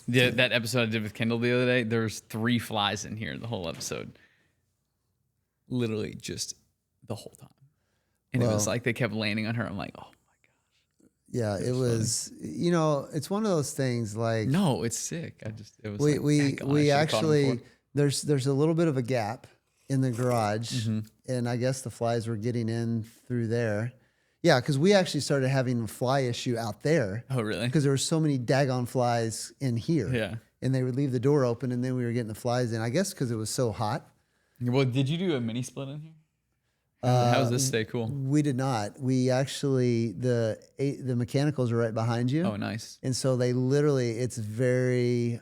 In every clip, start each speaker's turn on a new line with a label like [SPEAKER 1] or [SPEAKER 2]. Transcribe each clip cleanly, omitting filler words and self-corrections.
[SPEAKER 1] Yeah, that episode I did with Kendall the other day, there was 3 flies in here the whole episode. Literally just the whole time. And it was like they kept landing on her. I'm like, oh my God.
[SPEAKER 2] Yeah, it was, it's one of those things like.
[SPEAKER 1] No, it's sick. It was
[SPEAKER 2] we actually, there's a little bit of a gap in the garage,
[SPEAKER 1] Mm-hmm.
[SPEAKER 2] and I guess the flies were getting in through there. Yeah, because we actually started having a fly issue out there.
[SPEAKER 1] Oh, really?
[SPEAKER 2] Because there were so many daggone flies in here.
[SPEAKER 1] Yeah.
[SPEAKER 2] And they would leave the door open, and then we were getting the flies in. I guess because it was so hot.
[SPEAKER 1] Well, did you do a mini split in here? How does this stay cool?
[SPEAKER 2] We did not. We actually, the mechanicals are right behind you.
[SPEAKER 1] Oh, nice.
[SPEAKER 2] And so they literally, it's very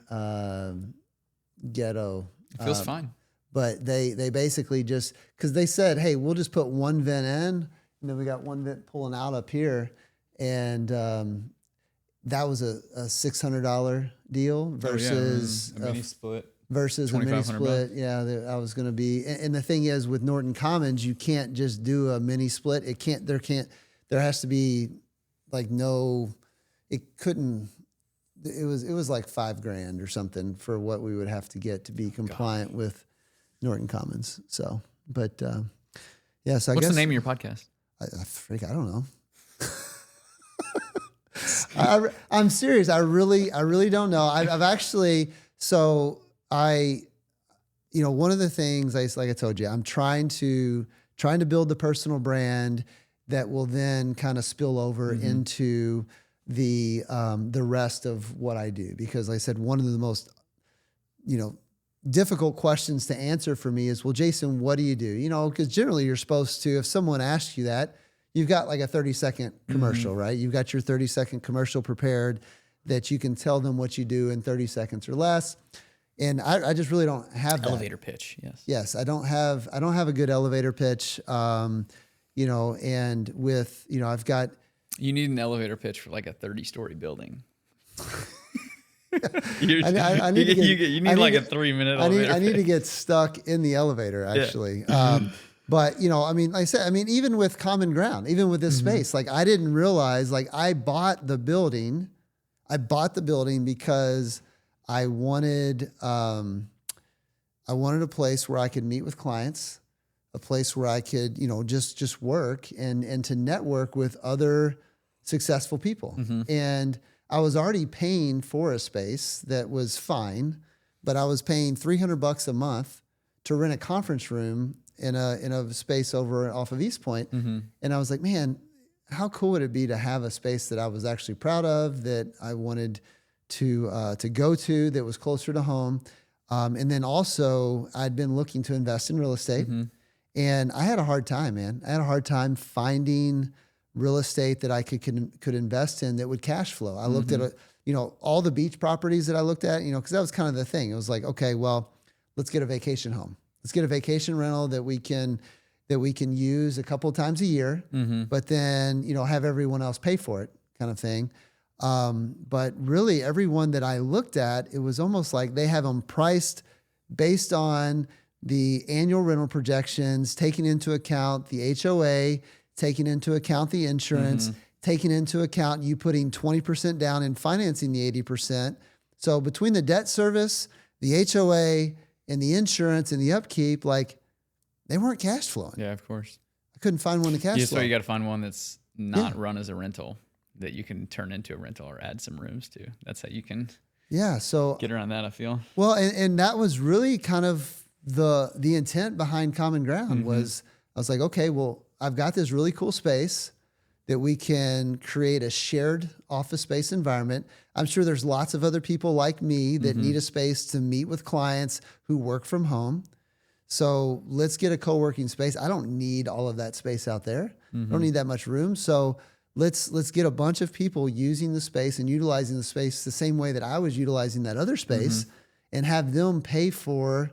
[SPEAKER 2] ghetto.
[SPEAKER 1] It feels fine.
[SPEAKER 2] But they basically just, because they said, hey, we'll just put one vent in, and then we got one vent pulling out up here. And that was a $600 deal versus
[SPEAKER 1] a mini split.
[SPEAKER 2] Versus a mini split.
[SPEAKER 1] $2,500.
[SPEAKER 2] Yeah, I was going to be. And the thing is, with Norton Commons, you can't just do a mini split. There has to be like it was like $5,000 or something for what we would have to get to be compliant with Norton Commons. So, but yeah, so I guess.
[SPEAKER 1] What's the name of your podcast?
[SPEAKER 2] I don't know. I'm serious. I really don't know. I've actually, one of the things like I told you, I'm trying to build the personal brand that will then kind of spill over into the rest of what I do. Because like I said, one of the most, difficult questions to answer for me is, well, Jason, what do you do? Because generally you're supposed to, if someone asks you that, you've got like a 30-second commercial, right? You've got your 30-second commercial prepared that you can tell them what you do in 30 seconds or less. And I just really don't have that.
[SPEAKER 1] Elevator pitch, yes.
[SPEAKER 2] Yes, I don't have a good elevator pitch. And with, I've got.
[SPEAKER 1] You need an elevator pitch for like a 30-story building.
[SPEAKER 2] You need
[SPEAKER 1] like a 3-minute elevator.
[SPEAKER 2] I need to get stuck in the elevator, actually. Yeah. But, like I said, even with Common Ground, even with this space, like I didn't realize, like I bought the building because I wanted a place where I could meet with clients, a place where I could, just work and to network with other successful people. And I was already paying for a space that was fine, but I was paying $300 a month to rent a conference room in a space over off of East Point. And I was like, man, how cool would it be to have a space that I was actually proud of, that I wanted to go to, that was closer to home. And then also I'd been looking to invest in real estate, and I had a hard time, man. I had a hard time finding real estate that I could invest in that would cash flow. I looked at all the beach properties that I looked at, because that was kind of the thing. It was like, okay, well, let's get a vacation home. Let's get a vacation rental that we can use a couple of times a year, but then, have everyone else pay for it, kind of thing. But really everyone that I looked at, it was almost like they have them priced based on the annual rental projections, taking into account the HOA, taking into account the insurance, taking into account you putting 20% down and financing the 80%. So between the debt service, the HOA, and the insurance and the upkeep, like they weren't cash flowing.
[SPEAKER 1] Yeah, of course.
[SPEAKER 2] I couldn't find one to cash flow.
[SPEAKER 1] So you got to find one that's not run as a rental, that you can turn into a rental or add some rooms to. That's how you can get around that, I feel.
[SPEAKER 2] Well, and that was really kind of the intent behind Common Ground was, I was like, okay, well, I've got this really cool space that we can create a shared office space environment. I'm sure there's lots of other people like me that need a space to meet with clients who work from home. So let's get a co-working space. I don't need all of that space out there. I don't need that much room. So let's get a bunch of people using the space and utilizing the space the same way that I was utilizing that other space, and have them pay for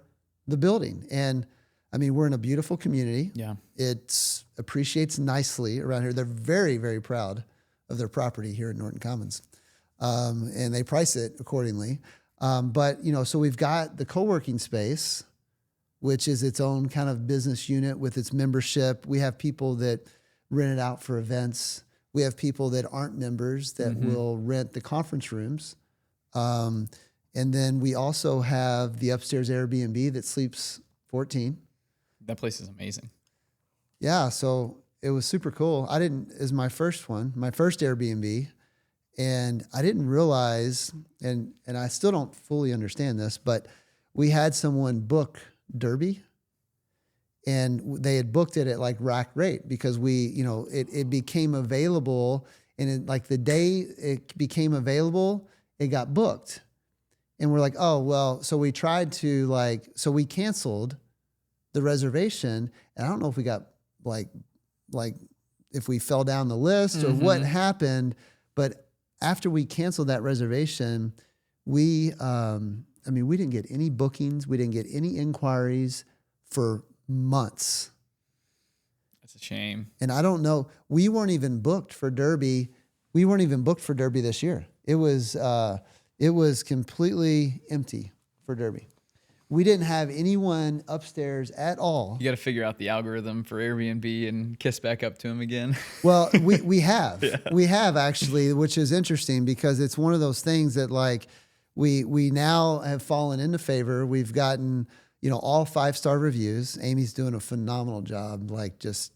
[SPEAKER 2] the building. And we're in a beautiful community. Yeah. It appreciates nicely around here. They're very, very proud of their property here at Norton Commons. And they price it accordingly. But so we've got the co-working space, which is its own kind of business unit with its membership. We have people that rent it out for events. We have people that aren't members that will rent the conference rooms. And then we also have the upstairs Airbnb that sleeps 14.
[SPEAKER 1] That place is amazing.
[SPEAKER 2] Yeah, so it was super cool. Is my first one, my first Airbnb, and I didn't realize, and I still don't fully understand this, but we had someone book Derby, and they had booked it at like rack rate because it became available, and like the day it became available, it got booked. And we're like, oh, well, so we tried to so we canceled the reservation. And I don't know if we got like if we fell down the list or what happened. But after we canceled that reservation, we didn't get any bookings. We didn't get any inquiries for months.
[SPEAKER 1] That's a shame.
[SPEAKER 2] And I don't know, we weren't even booked for Derby. We weren't even booked for Derby this year. It was completely empty for Derby. We didn't have anyone upstairs at all.
[SPEAKER 1] You got to figure out the algorithm for Airbnb and kiss back up to him again.
[SPEAKER 2] Well, we have. Yeah. We have actually, which is interesting because it's one of those things that like we now have fallen into favor. We've gotten, all 5-star reviews. Amy's doing a phenomenal job, like just,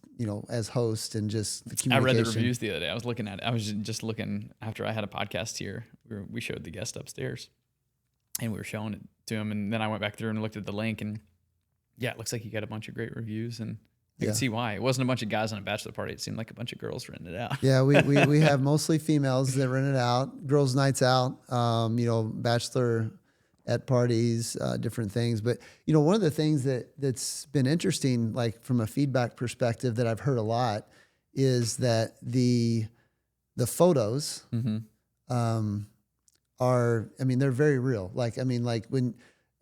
[SPEAKER 2] as host and just the communication.
[SPEAKER 1] I read the reviews the other day. I was looking at it. I was just looking after I had a podcast here. We showed the guest upstairs and we were showing it to him. And then I went back through and looked at the link, and yeah, it looks like you got a bunch of great reviews, and I can see why. It wasn't a bunch of guys on a bachelor party. It seemed like a bunch of girls rented it out.
[SPEAKER 2] Yeah, we have mostly females that rent it out, girls' nights out, bachelor at parties, different things. But, one of the things that's been interesting, like from a feedback perspective that I've heard a lot is that the photos they're very real.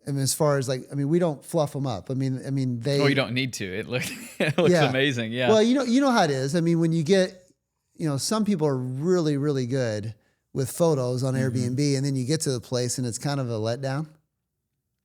[SPEAKER 2] As far as we don't fluff them up. They.
[SPEAKER 1] Oh, you don't need to. It looks amazing. Yeah.
[SPEAKER 2] Well, you know how it is. When you get, some people are really, really good with photos on Airbnb, and then you get to the place and it's kind of a letdown.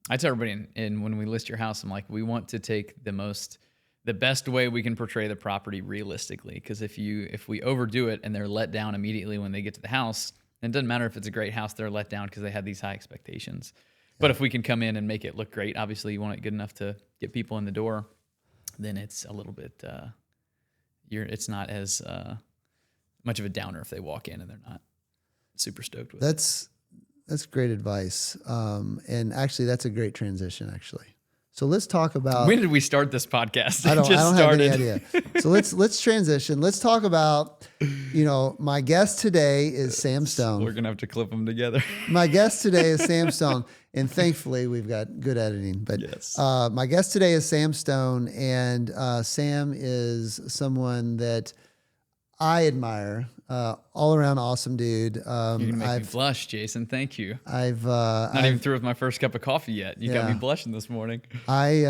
[SPEAKER 1] I tell everybody in when we list your house, I'm like, we want to take the best way we can portray the property realistically. Because if we overdo it and they're let down immediately when they get to the house, and it doesn't matter if it's a great house, they're let down because they had these high expectations. But if we can come in and make it look great, obviously you want it good enough to get people in the door, then it's a little bit, it's not as much of a downer if they walk in and they're not super stoked with it.
[SPEAKER 2] That's great advice. And actually that's a great transition actually. So let's talk about.
[SPEAKER 1] When did we start this podcast?
[SPEAKER 2] I don't have any idea. So let's transition. Let's talk about, my guest today is Sam Stone.
[SPEAKER 1] We're going to have to clip them together.
[SPEAKER 2] My guest today is Sam Stone. And thankfully we've got good editing, but
[SPEAKER 1] yes.
[SPEAKER 2] My guest today is Sam Stone, and Sam is someone that I admire, all around awesome dude.
[SPEAKER 1] You're gonna make me blush, Jason. Thank you.
[SPEAKER 2] I've
[SPEAKER 1] not even through with my first cup of coffee yet. You got me blushing this morning.
[SPEAKER 2] I've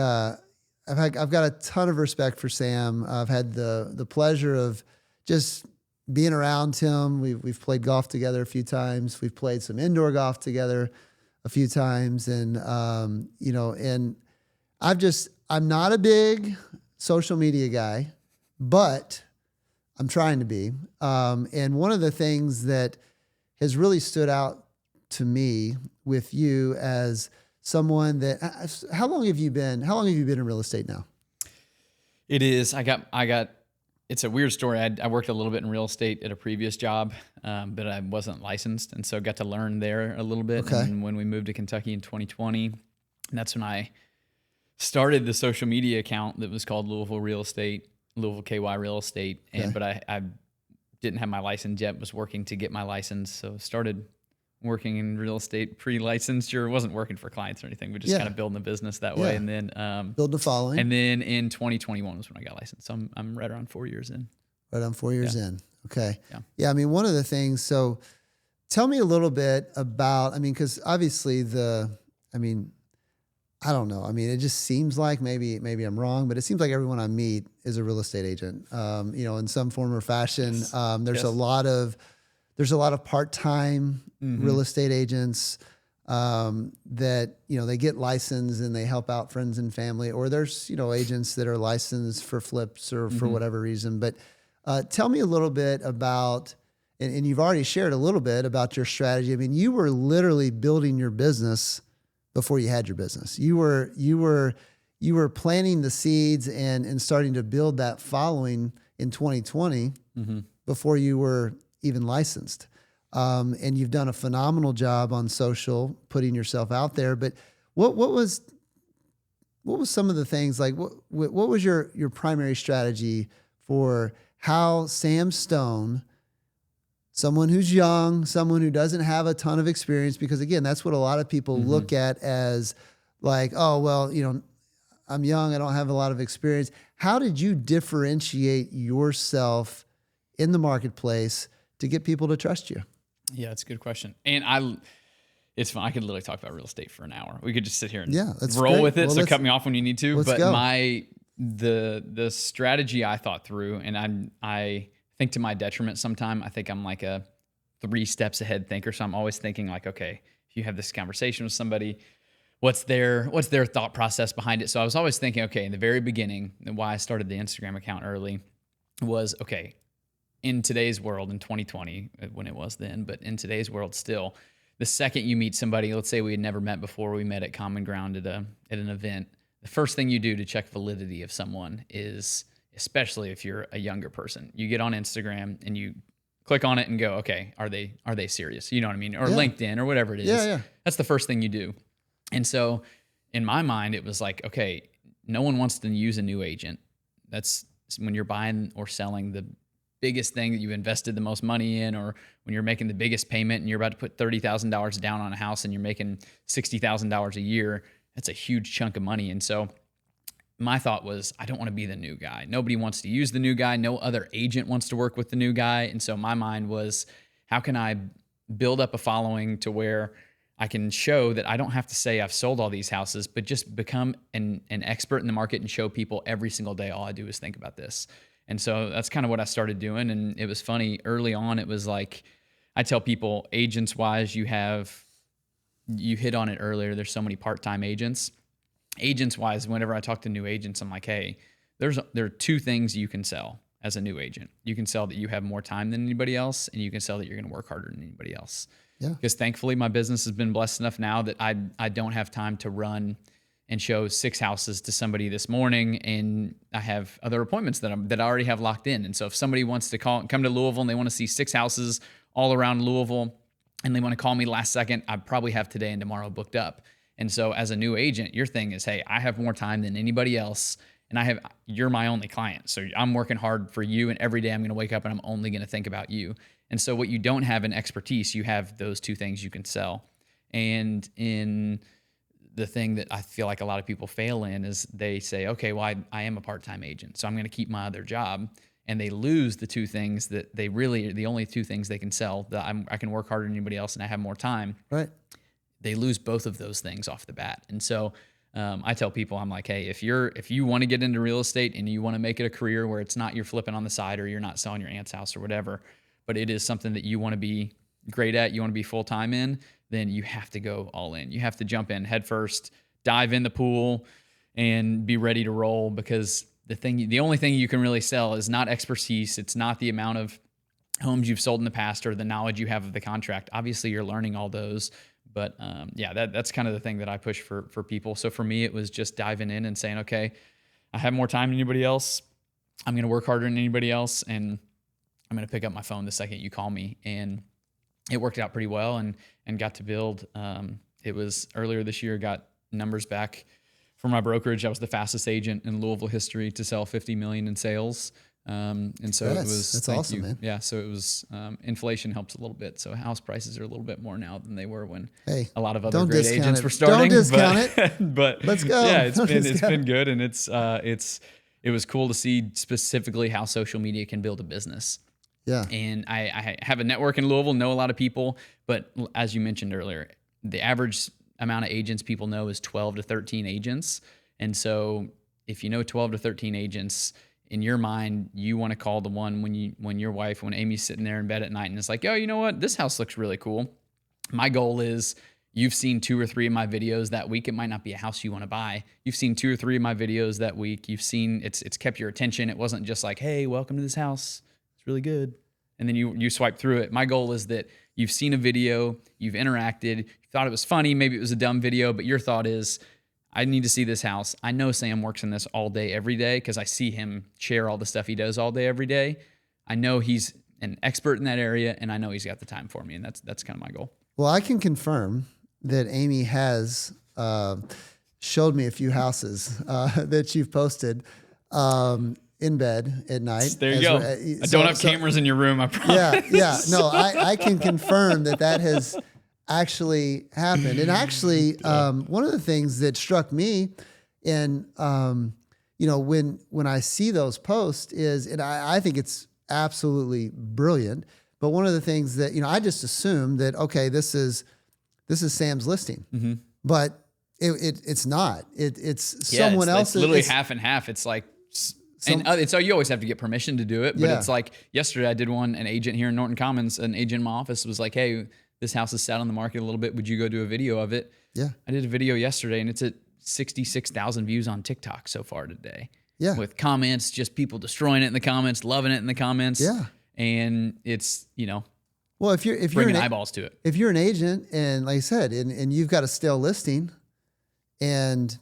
[SPEAKER 2] got a ton of respect for Sam. I've had the pleasure of just being around him. We've played golf together a few times. We've played some indoor golf together a few times, and and I'm not a big social media guy, but I'm trying to be. And one of the things that has really stood out to me with you as someone that, how long have you been in real estate now?
[SPEAKER 1] It is, it's a weird story. I worked a little bit in real estate at a previous job, but I wasn't licensed. And so got to learn there a little bit. Okay. And when we moved to Kentucky in 2020, that's when I started the social media account that was called Louisville KY Real Estate. And, but I didn't have my license yet, was working to get my license. So started working in real estate pre-licensure. Wasn't working for clients or anything, but just kind of building the business that way. And then
[SPEAKER 2] build the following.
[SPEAKER 1] And then in 2021 was when I got licensed. So I'm right around 4 years in.
[SPEAKER 2] Right on 4 years in. Okay. Yeah. One of the things, so tell me a little bit about, because obviously I don't know. It just seems like maybe I'm wrong, but it seems like everyone I meet is a real estate agent, in some form or fashion. Yes. There's a lot of part-time real estate agents that, they get licensed and they help out friends and family, or there's, agents that are licensed for flips or for whatever reason. But tell me a little bit about, and you've already shared a little bit about your strategy. I mean, you were literally building your business before you had your business. You were planting the seeds and starting to build that following in 2020 before you were even licensed. And you've done a phenomenal job on social, putting yourself out there. But what was some of the things, like what was your primary strategy for how Sam Stone, someone who's young, someone who doesn't have a ton of experience, because again, that's what a lot of people look at as like, oh, well, you know, I'm young, I don't have a lot of experience. How did you differentiate yourself in the marketplace to get people to trust you?
[SPEAKER 1] Yeah, that's a good question. And it's fun. I could literally talk about real estate for an hour. We could just sit here and roll with it. Well, so cut me off when you need to. But go. The strategy I thought through, and I think to my detriment sometime, I think I'm like a 3 steps ahead thinker. So I'm always thinking like, okay, if you have this conversation with somebody, what's their thought process behind it? So I was always thinking, okay, in the very beginning, and why I started the Instagram account early was, okay, in today's world, in 2020, when it was then, but in today's world still, the second you meet somebody, let's say we had never met before, we met at Common Ground at an event, the first thing you do to check validity of someone is, especially if you're a younger person, you get on Instagram and you click on it and go, okay, are they serious? You know what I mean? Or LinkedIn or whatever it is.
[SPEAKER 2] Yeah.
[SPEAKER 1] That's the first thing you do. And so in my mind, it was like, okay, no one wants to use a new agent. That's when you're buying or selling the biggest thing that you invested the most money in, or when you're making the biggest payment and you're about to put $30,000 down on a house and you're making $60,000 a year. That's a huge chunk of money. And so my thought was, I don't want to be the new guy. Nobody wants to use the new guy. No other agent wants to work with the new guy. And so my mind was, how can I build up a following to where I can show that I don't have to say I've sold all these houses, but just become an expert in the market and show people every single day, all I do is think about this. And so that's kind of what I started doing. And it was funny early on. It was like, I tell people, agents wise, you hit on it earlier. There's so many part-time agents. Agents wise, whenever I talk to new agents, I'm like, hey, there are 2 things you can sell as a new agent. You can sell that you have more time than anybody else, and you can sell that you're going to work harder than anybody else. Yeah. Because thankfully my business has been blessed enough now that I don't have time to run and show 6 houses to somebody this morning, and I have other appointments that I already have locked in. And so if somebody wants to come to Louisville and they want to see 6 houses all around Louisville and they want to call me last second, I probably have today and tomorrow booked up. And so as a new agent, your thing is, hey, I have more time than anybody else, and you're my only client. So I'm working hard for you, and every day I'm going to wake up and I'm only going to think about you. And so what you don't have in expertise, you have those 2 things you can sell. And in the thing that I feel like a lot of people fail in is they say, okay, well, I am a part-time agent, so I'm going to keep my other job. And they lose the 2 things that the only 2 things they can sell, that I can work harder than anybody else and I have more time.
[SPEAKER 2] Right.
[SPEAKER 1] They lose both of those things off the bat. And so I tell people, I'm like, hey, if you want to get into real estate and you want to make it a career where it's not you're flipping on the side or you're not selling your aunt's house or whatever, but it is something that you want to be great at, you want to be full-time in, then you have to go all in. You have to jump in head first, dive in the pool, and be ready to roll, because the only thing you can really sell is not expertise. It's not the amount of homes you've sold in the past or the knowledge you have of the contract. Obviously, you're learning all those. But that's kind of the thing that I push for people. So for me, it was just diving in and saying, okay, I have more time than anybody else. I'm going to work harder than anybody else, and I'm going to pick up my phone the second you call me. And it worked out pretty well, and got to build. It was earlier this year, got numbers back from my brokerage. I was the fastest agent in Louisville history to sell $50 million in sales. And so that's
[SPEAKER 2] awesome, man.
[SPEAKER 1] Yeah. So it was, inflation helps a little bit. So house prices are a little bit more now than they were when a lot of other great agents were starting.
[SPEAKER 2] Don't discount it.
[SPEAKER 1] But
[SPEAKER 2] let's go.
[SPEAKER 1] Yeah, it's been good. And it was cool to see specifically how social media can build a business.
[SPEAKER 2] Yeah.
[SPEAKER 1] And I have a network in Louisville, know a lot of people, but as you mentioned earlier, the average amount of agents people know is 12 to 13 agents. And so if you know 12 to 13 agents, in your mind, you want to call the one when Amy's sitting there in bed at night and it's like, oh, you know what? This house looks really cool. My goal is you've seen 2 or 3 of my videos that week. It might not be a house you want to buy. You've seen 2 or 3 of my videos that week. You've seen it's kept your attention. It wasn't just like, hey, welcome to this house. It's really good. and then you swipe through it. My goal is that you've seen a video, you've interacted, you thought it was funny, maybe it was a dumb video, but your thought is, I need to see this house. I know Sam works in this all day, every day, because I see him share all the stuff he does all day, every day. I know he's an expert in that area, and I know he's got the time for me, and that's kind of my goal.
[SPEAKER 2] Well, I can confirm that Amy has showed me a few houses that you've posted in bed at night.
[SPEAKER 1] There you go. I don't have cameras in your room, I promise.
[SPEAKER 2] Yeah. No, I can confirm that has actually happened. And actually, one of the things that struck me, and when I see those posts is, and I think it's absolutely brilliant. But one of the things that I just assumed that, okay, this is Sam's listing, but it's not. It's someone else's.
[SPEAKER 1] It's literally half and half. It's like. And so you always have to get permission to do it, but it's like yesterday I did one. An agent here in Norton Commons, an agent in my office was like, "Hey, this house is sat on the market a little bit. Would you go do a video of it?"
[SPEAKER 2] Yeah,
[SPEAKER 1] I did a video yesterday, and it's at 66,000 views on TikTok so far today.
[SPEAKER 2] Yeah,
[SPEAKER 1] with comments, just people destroying it in the comments, loving it in the comments.
[SPEAKER 2] Yeah,
[SPEAKER 1] and it's
[SPEAKER 2] well, if you're
[SPEAKER 1] bringing eyeballs to it.
[SPEAKER 2] If you're an agent, and like I said, and you've got a stale listing, and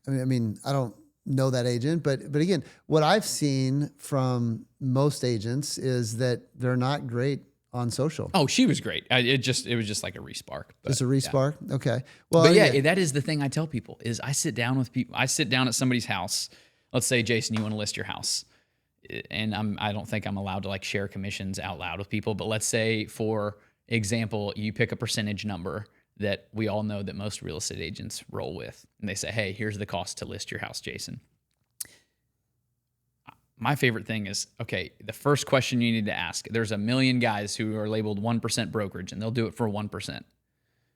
[SPEAKER 2] I mean, I don't know that agent, but again, what I've seen from most agents is that they're not great on social.
[SPEAKER 1] Oh, she was great. It was just like a respark.
[SPEAKER 2] Just a respark. Yeah. Okay. Well,
[SPEAKER 1] but yeah, that is the thing I tell people is I sit down with people. I sit down at somebody's house. Let's say, Jason, you want to list your house, and I don't think I'm allowed to like share commissions out loud with people. But let's say, for example, you pick a percentage number that we all know that most real estate agents roll with. And they say, hey, here's the cost to list your house, Jason. My favorite thing is, okay, the first question you need to ask, there's a million guys who are labeled 1% brokerage, and they'll do it for 1%.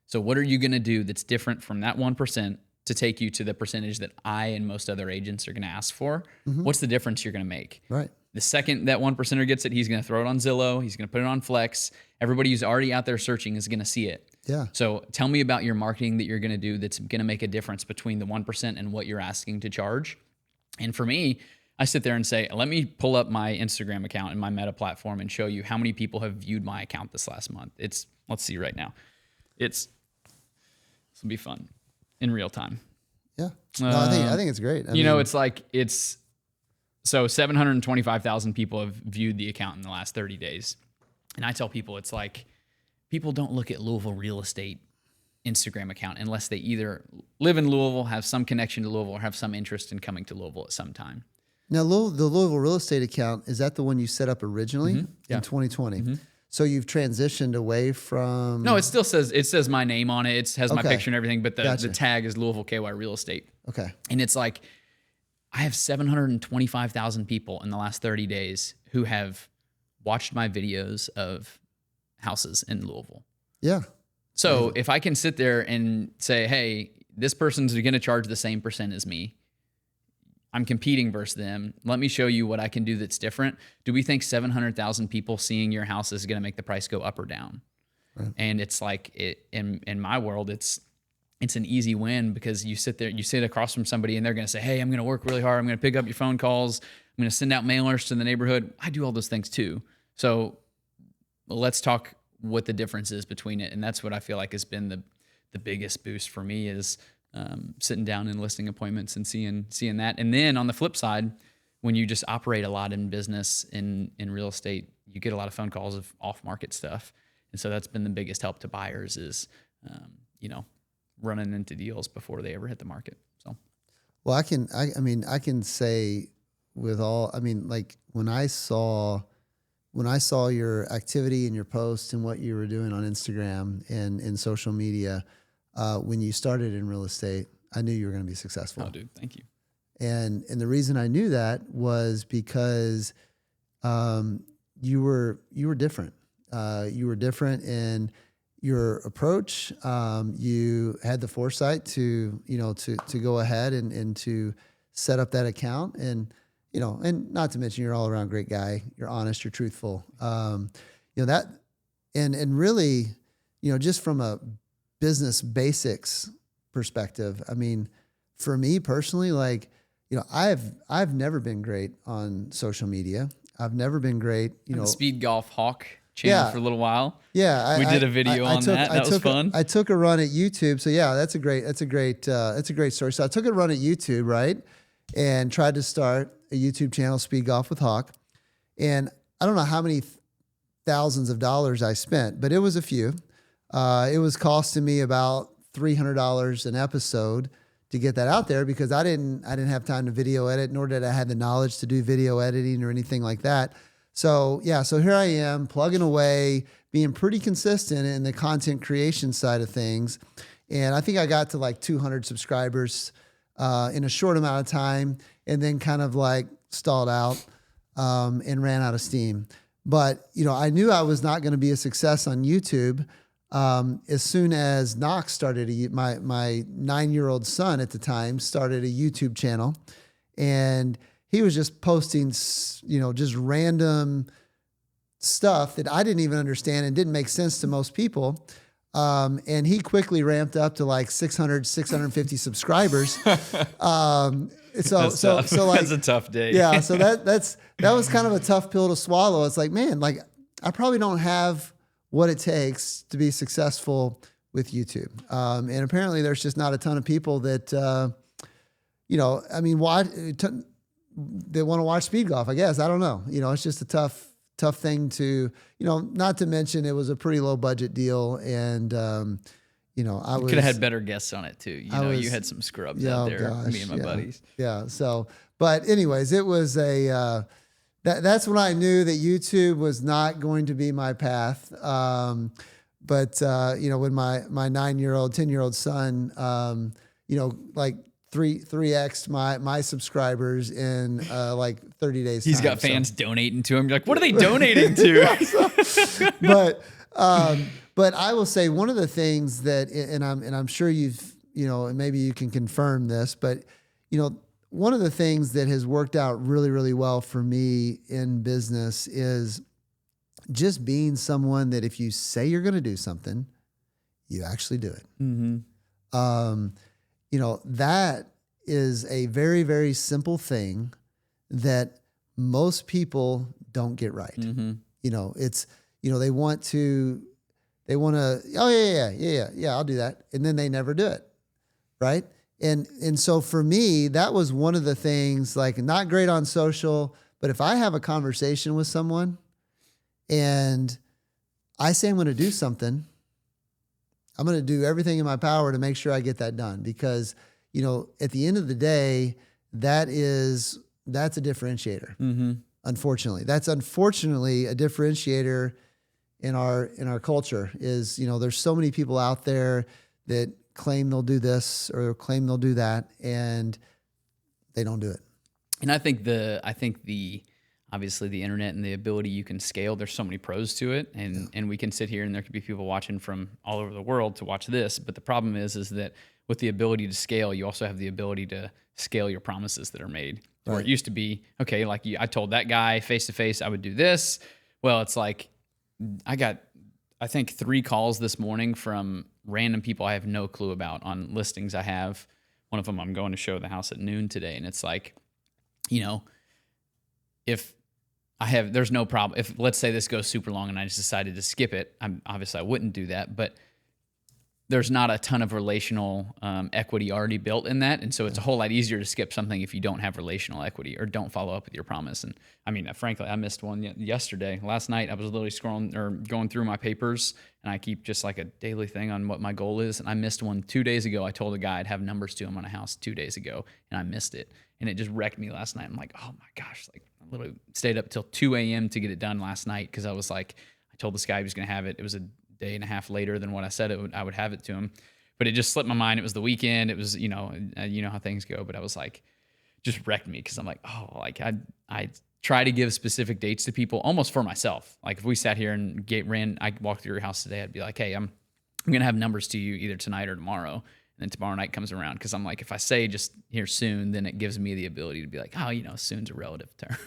[SPEAKER 1] So what are you going to do that's different from that 1% to take you to the percentage that I and most other agents are going to ask for? What's the difference you're going to make?
[SPEAKER 2] Right.
[SPEAKER 1] The second that 1%er gets it, he's going to throw it on Zillow. He's going to put it on Flex. Everybody who's already out there searching is going to see it.
[SPEAKER 2] Yeah.
[SPEAKER 1] So tell me about your marketing that you're going to do that's going to make a difference between the 1% and what you're asking to charge. And for me, I sit there and say, let me pull up my Instagram account and my Meta platform and show you how many people have viewed my account this last month. Let's see right now. This will be fun in real time.
[SPEAKER 2] Yeah. No, I think it's great. I mean,
[SPEAKER 1] So 725,000 people have viewed the account in the last 30 days. And I tell people, it's like, people don't look at Louisville real estate Instagram account unless they either live in Louisville, have some connection to Louisville, or have some interest in coming to Louisville at some time.
[SPEAKER 2] Now, the Louisville real estate account, is that the one you set up originally in 2020? So you've transitioned away from...
[SPEAKER 1] No, it still says my name on it. It has my picture and everything, but
[SPEAKER 2] Gotcha.
[SPEAKER 1] the tag is Louisville KY Real Estate.
[SPEAKER 2] Okay.
[SPEAKER 1] And it's like, I have 725,000 people in the last 30 days who have watched my videos of houses in Louisville.
[SPEAKER 2] Yeah.
[SPEAKER 1] So if I can sit there and say, hey, this person's going to charge the same percent as me, I'm competing versus them. Let me show you what I can do that's different. Do we think 700,000 people seeing your house is going to make the price go up or down? Right. And it's like, in my world, it's an easy win, because you sit across from somebody and they're going to say, hey, I'm going to work really hard. I'm going to pick up your phone calls. I'm going to send out mailers to the neighborhood. I do all those things too. So let's talk what the difference is between it. And that's what I feel like has been the biggest boost for me, is sitting down and listing appointments and seeing that. And then on the flip side, when you just operate a lot in business, in real estate, you get a lot of phone calls of off-market stuff. And so that's been the biggest help to buyers, is, running into deals before they ever hit the market. So,
[SPEAKER 2] well, I can say with all, like when I saw your activity and your posts and what you were doing on Instagram and in social media, when you started in real estate, I knew you were going to be successful.
[SPEAKER 1] Oh, dude, thank you.
[SPEAKER 2] And the reason I knew that was because you were different. You were different in your approach. You had the foresight to go ahead and to set up that account, and and not to mention, you're all around great guy. You're honest. You're truthful. That, and really, just from a business basics perspective, for me personally, like, I've never been great on social media. I've never been great. You know,
[SPEAKER 1] the Speed Golf Hawk channel
[SPEAKER 2] Yeah.
[SPEAKER 1] for a little while.
[SPEAKER 2] yeah,
[SPEAKER 1] We did a video on that. That was fun.
[SPEAKER 2] I took a run at YouTube. So yeah, that's a great story. So I took a run at YouTube, right? And tried to start a YouTube channel, Speed Golf with Hawk. And I don't know how many thousands of dollars I spent, but it was a few. It was costing me about $300 an episode to get that out there because I didn't have time to video edit, nor did I have the knowledge to do video editing or anything like that. So yeah, so here I am plugging away, being pretty consistent in the content creation side of things. And I think I got to like 200 subscribers in a short amount of time, and then kind of like stalled out and ran out of steam. But, you know, I knew I was not going to be a success on YouTube. As soon as Knox started, my 9-year-old son at the time started a YouTube channel, and he was just posting, you know, just random stuff that I didn't even understand and didn't make sense to most people. And he quickly ramped up to like 600, 650 subscribers. So like,
[SPEAKER 1] that's a tough day.
[SPEAKER 2] yeah. So that was kind of a tough pill to swallow. It's like, man, like I probably don't have what it takes to be successful with YouTube. And apparently there's just not a ton of people that, you know, I mean, they want to watch speed golf, I guess. I don't know. You know, it's just a tough thing to, you know, not to mention it was a pretty low budget deal. And, you know, I
[SPEAKER 1] could have had better guests on it too. You had some scrubs out there,
[SPEAKER 2] gosh,
[SPEAKER 1] me and my buddies.
[SPEAKER 2] Yeah. So, but anyways, it was that's when I knew that YouTube was not going to be my path. But you know, when my 9-year-old, 10-year-old son, you know, like 3x my subscribers in like 30 days.
[SPEAKER 1] He's got fans donating to him. You're like, what are they donating to?
[SPEAKER 2] But I will say one of the things that, and I'm sure you've, you know, and maybe you can confirm this, but you know, one of the things that has worked out really, really well for me in business is just being someone that if you say you're going to do something, you actually do it. Mm-hmm. You know, that is a very, very simple thing that most people don't get right. Mm-hmm. You know, it's, you know, they want to, oh yeah, I'll do that. And then they never do it. Right. And so for me, that was one of the things, like, not great on social, but if I have a conversation with someone and I say I'm going to do something, I'm going to do everything in my power to make sure I get that done, because, you know, at the end of the day, that's a differentiator. Mm-hmm. Unfortunately, that's a differentiator in our culture. Is, you know, there's so many people out there that claim they'll do this or claim they'll do that, and they don't do it.
[SPEAKER 1] And I think obviously the internet and the ability you can scale, there's so many pros to it. And we can sit here and there could be people watching from all over the world to watch this. But the problem is that with the ability to scale, you also have the ability to scale your promises that are made. Right. Where it used to be, okay, like I told that guy face to face I would do this. Well, it's like I got, I think, 3 calls this morning from random people I have no clue about on listings I have. One of them I'm going to show the house at noon today. And it's like, you know, there's no problem. If, let's say, this goes super long and I just decided to skip it, obviously I wouldn't do that, but there's not a ton of relational equity already built in that. And so it's a whole lot easier to skip something if you don't have relational equity or don't follow up with your promise. And I mean, frankly, I missed one yesterday. Last night, I was literally scrolling or going through my papers, and I keep just like a daily thing on what my goal is. And I missed one 2 days ago. I told a guy I'd have numbers to him on a house 2 days ago, and I missed it. And it just wrecked me last night. I'm like, oh my gosh, like I literally stayed up till 2 a.m. to get it done last night, because I was like, I told this guy he was going to have it. It was a day and a half later than what I said I would have it to him. But it just slipped my mind. It was the weekend. It was, you know how things go. But I was like, just wrecked me, because I'm like, oh, like I try to give specific dates to people almost for myself. Like if we sat here and I walked through your house today, I'd be like, hey, I'm going to have numbers to you either tonight or tomorrow. And then tomorrow night comes around, because I'm like, if I say just here soon, then it gives me the ability to be like, oh, you know, soon's a relative term.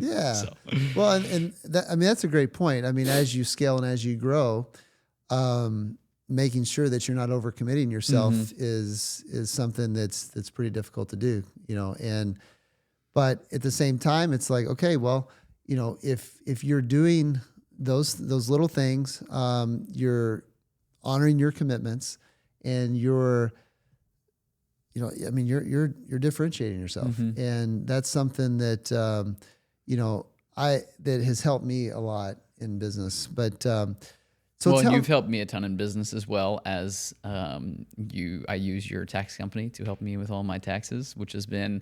[SPEAKER 2] Yeah. So. Well, and that, I mean, that's a great point. I mean, as you scale and as you grow, making sure that you're not overcommitting yourself is something that's pretty difficult to do, you know. But at the same time, it's like, okay, well, if you're doing those little things, you're honoring your commitments, and you're differentiating yourself, and that's something that that has helped me a lot in business. But
[SPEAKER 1] and you've helped me a ton in business as well as I use your tax company to help me with all my taxes, which has been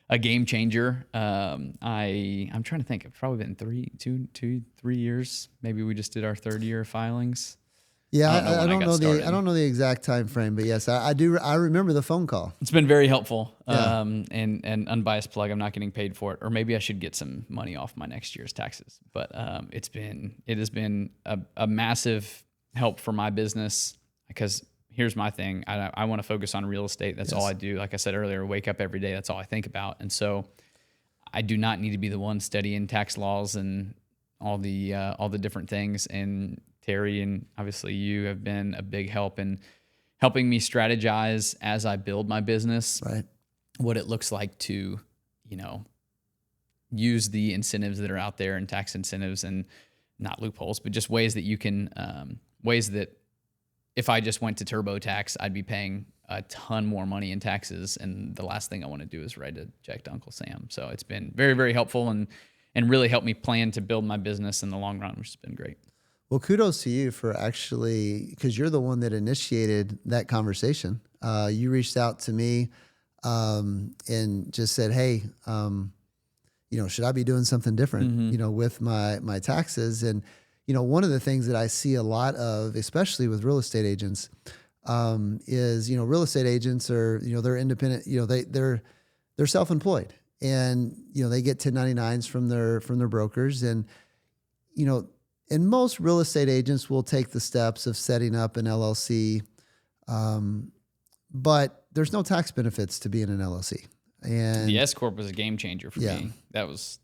[SPEAKER 1] a game changer. I'm trying to think. It's probably been 3 years. Maybe we just did our 3rd year of filings.
[SPEAKER 2] Yeah, I don't know the exact time frame, but yes, I do. I remember the phone call.
[SPEAKER 1] It's been very helpful.
[SPEAKER 2] Yeah.
[SPEAKER 1] And unbiased plug, I'm not getting paid for it, or maybe I should get some money off my next year's taxes. But it has been a massive help for my business, because here's my thing. I want to focus on real estate. That's all I do. Like I said earlier, wake up every day. That's all I think about. And so I do not need to be the one studying tax laws and all the different things. And Terry, and obviously you, have been a big help in helping me strategize as I build my business,
[SPEAKER 2] right?
[SPEAKER 1] What it looks like to, use the incentives that are out there, and tax incentives, and not loopholes, but just ways that you can, ways that if I just went to TurboTax, I'd be paying a ton more money in taxes. And the last thing I want to do is write a check to Uncle Sam. So it's been very, very helpful, and really helped me plan to build my business in the long run, which has been great.
[SPEAKER 2] Well, kudos to you for actually, because you're the one that initiated that conversation. You reached out to me and just said, hey, should I be doing something different, with my taxes? And, one of the things that I see a lot of, especially with real estate agents, is, real estate agents are, they're independent, they're self-employed, and, they get 1099s from their brokers. And, and most real estate agents will take the steps of setting up an LLC, but there's no tax benefits to being an LLC. And
[SPEAKER 1] the S Corp was a game changer for me. That was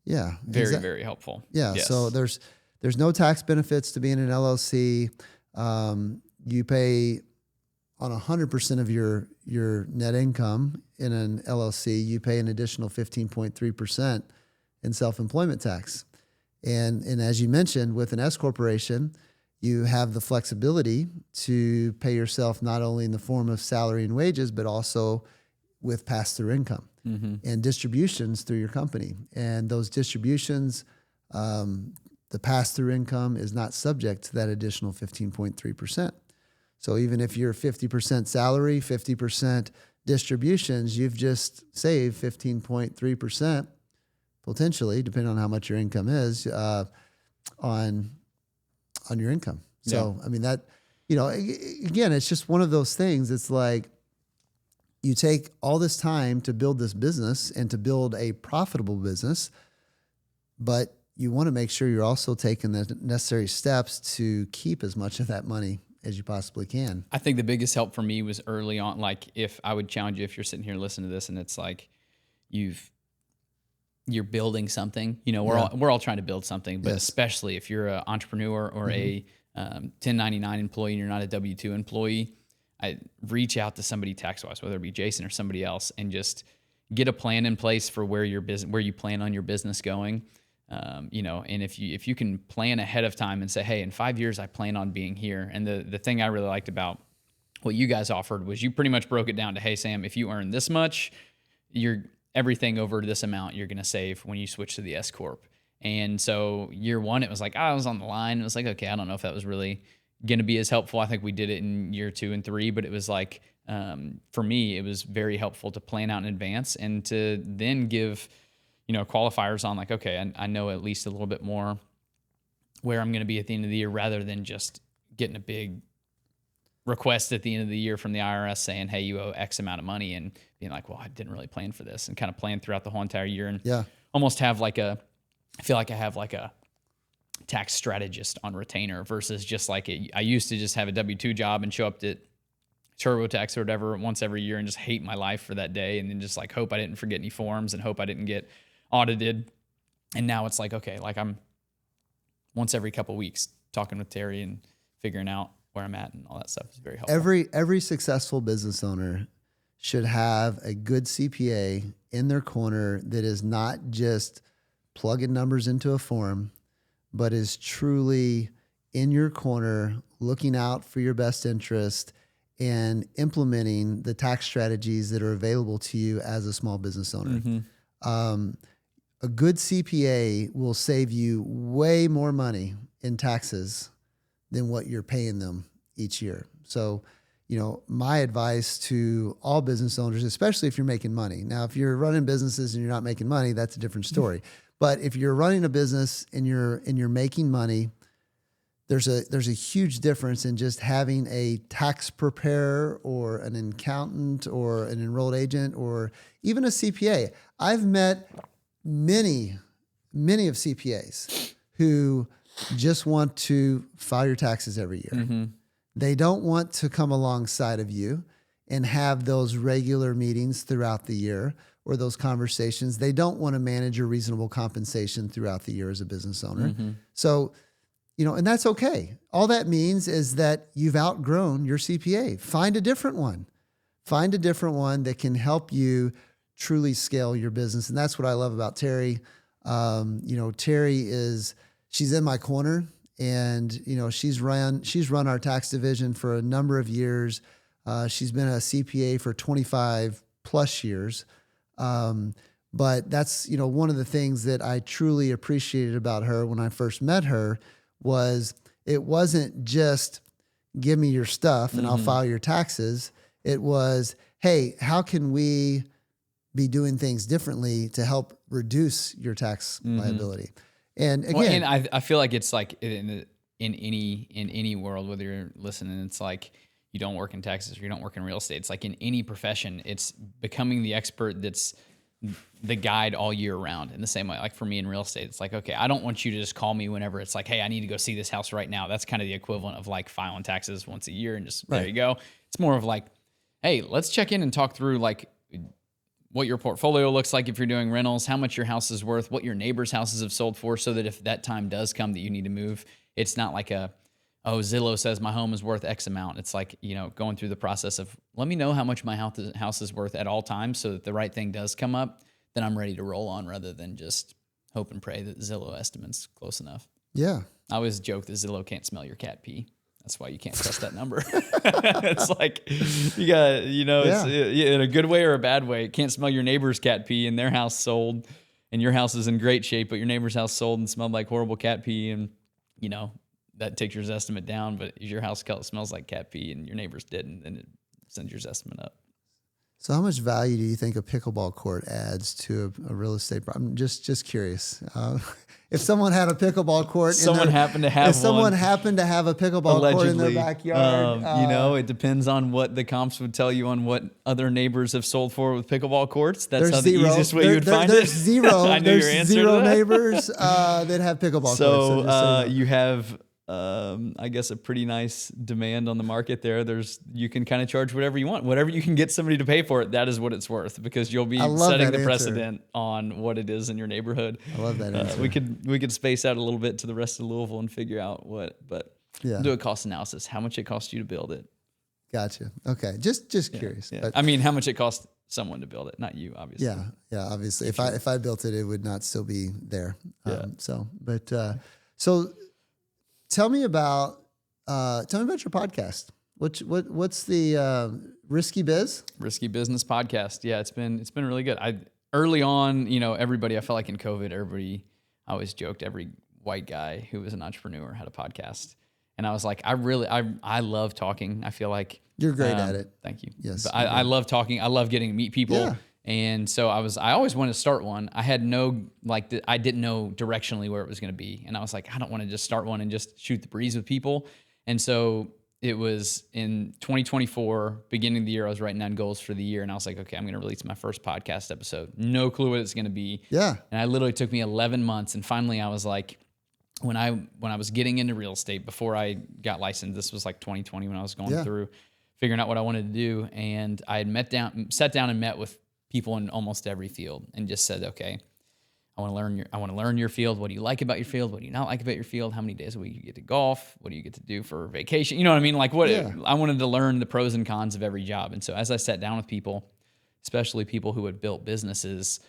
[SPEAKER 1] very, very helpful.
[SPEAKER 2] Yeah.
[SPEAKER 1] Yes.
[SPEAKER 2] So there's no tax benefits to being an LLC. You pay on 100% of your net income in an LLC. You pay an additional 15.3% in self-employment tax. And as you mentioned, with an S corporation, you have the flexibility to pay yourself not only in the form of salary and wages, but also with pass-through income and distributions through your company. And those distributions, the pass-through income is not subject to that additional 15.3%. So even if you're 50% salary, 50% distributions, you've just saved 15.3%. Potentially, depending on how much your income is, on your income. So, I mean, that, again, it's just one of those things. It's like you take all this time to build this business and to build a profitable business, but you want to make sure you're also taking the necessary steps to keep as much of that money as you possibly can.
[SPEAKER 1] I think the biggest help for me was early on. Like, if I would challenge you, if you're sitting here listening to this and it's like you're building something, we're all trying to build something, but especially if you're an entrepreneur or a 1099 employee and you're not a W-2 employee, I reach out to somebody tax-wise, whether it be Jason or somebody else, and just get a plan in place for where you plan on your business going. And if you can plan ahead of time and say, hey, in 5 years, I plan on being here. And the thing I really liked about what you guys offered was you pretty much broke it down to, hey, Sam, if you earn this much, everything over this amount you're going to save when you switch to the S Corp. And so year one, it was like, I was on the line. It was like, okay, I don't know if that was really going to be as helpful. I think we did it in year 2 and 3, but it was like, for me, it was very helpful to plan out in advance and to then give, qualifiers on like, okay, I know at least a little bit more where I'm going to be at the end of the year, rather than just getting a big request at the end of the year from the IRS saying, hey, you owe X amount of money, and being like, well, I didn't really plan for this, and kind of plan throughout the whole entire year, and almost have I feel like I have like a tax strategist on retainer versus just like I used to just have a W-2 job and show up at TurboTax or whatever once every year and just hate my life for that day, and then just like hope I didn't forget any forms and hope I didn't get audited. And now it's like, okay, like I'm once every couple of weeks talking with Terry and figuring out where I'm at, and all that stuff is very helpful.
[SPEAKER 2] Every successful business owner should have a good CPA in their corner that is not just plugging numbers into a form, but is truly in your corner, looking out for your best interest and implementing the tax strategies that are available to you as a small business owner. A good CPA will save you way more money in taxes than what you're paying them each year. So, my advice to all business owners, especially if you're making money. Now, if you're running businesses and you're not making money, that's a different story. But if you're running a business and you're making money, there's a huge difference in just having a tax preparer or an accountant or an enrolled agent or even a CPA. I've met many of CPAs who just want to file your taxes every year. They don't want to come alongside of you and have those regular meetings throughout the year or those conversations. They don't want to manage your reasonable compensation throughout the year as a business owner. So, and that's okay. All that means is that you've outgrown your CPA. Find a different one. Find a different one that can help you truly scale your business. And that's what I love about Terry. Terry she's in my corner. And, she's run our tax division for a number of years. She's been a CPA for 25 plus years. But that's, one of the things that I truly appreciated about her when I first met her was it wasn't just give me your stuff and I'll file your taxes. It was, hey, how can we be doing things differently to help reduce your tax liability? And again,
[SPEAKER 1] and I feel like it's like in any world, whether you're listening, it's like you don't work in taxes or you don't work in real estate. It's like in any profession, it's becoming the expert that's the guide all year round. In the same way, like for me in real estate, it's like, okay, I don't want you to just call me whenever it's like, hey, I need to go see this house right now. That's kind of the equivalent of like filing taxes once a year and just there you go. It's more of like, hey, let's check in and talk through like what your portfolio looks like if you're doing rentals, how much your house is worth, what your neighbors' houses have sold for, so that if that time does come that you need to move, it's not like Zillow says my home is worth X amount. It's like, going through the process of let me know how much my house is worth at all times so that the right thing does come up, then I'm ready to roll on rather than just hope and pray that Zillow estimate's close enough.
[SPEAKER 2] Yeah.
[SPEAKER 1] I always joke that Zillow can't smell your cat pee. That's why you can't trust that number. It's like, you got, it's in a good way or a bad way. It can't smell your neighbor's cat pee and their house sold and your house is in great shape, but your neighbor's house sold and smelled like horrible cat pee. And, that takes your estimate down. But if your house smells like cat pee and your neighbor's didn't, then it sends your estimate up.
[SPEAKER 2] So how much value do you think a pickleball court adds to a real estate? I'm just curious. If someone had a pickleball court,
[SPEAKER 1] someone happened to have
[SPEAKER 2] a pickleball court in their backyard,
[SPEAKER 1] it depends on what the comps would tell you on what other neighbors have sold for with pickleball courts. That's how the easiest way you would find it.
[SPEAKER 2] There's zero neighbors that have pickleball courts.
[SPEAKER 1] So you have. I guess a pretty nice demand on the market there. You can kind of charge whatever you want, whatever you can get somebody to pay for it. That is what it's worth because you'll be setting the precedent on what it is in your neighborhood.
[SPEAKER 2] I love that answer.
[SPEAKER 1] We could space out a little bit to the rest of Louisville and figure out do a cost analysis, how much it costs you to build it.
[SPEAKER 2] Gotcha. Okay. Just curious.
[SPEAKER 1] Yeah. But, I mean, how much it costs someone to build it, not you, obviously.
[SPEAKER 2] Yeah. Obviously, if I built it, it would not still be there. So tell me about your podcast. What's the Risky Biz?
[SPEAKER 1] Risky Business podcast. Yeah, it's been really good. Early on, everybody, I felt like in COVID, I always joked every white guy who was an entrepreneur had a podcast. And I was like, I love talking. I feel like
[SPEAKER 2] you're great at it.
[SPEAKER 1] Thank you.
[SPEAKER 2] Yes.
[SPEAKER 1] But I love talking. I love getting to meet people.
[SPEAKER 2] Yeah.
[SPEAKER 1] And so I always wanted to start one. I had I didn't know directionally where it was going to be. And I was like, I don't want to just start one and just shoot the breeze with people. And so it was in 2024, beginning of the year, I was writing down goals for the year. And I was like, okay, I'm going to release my first podcast episode. No clue what it's going to be.
[SPEAKER 2] Yeah.
[SPEAKER 1] And I literally took me 11 months. And finally I was like, when I was getting into real estate before I got licensed, this was like 2020 when I was going through figuring out what I wanted to do. And I had sat down and met with people in almost every field and just said, okay, I want to learn your field. What do you like about your field? What do you not like about your field? How many days a week you get to golf? What do you get to do for vacation? You know what I mean? Like I wanted to learn the pros and cons of every job. And so as I sat down with people, especially people who had built businesses,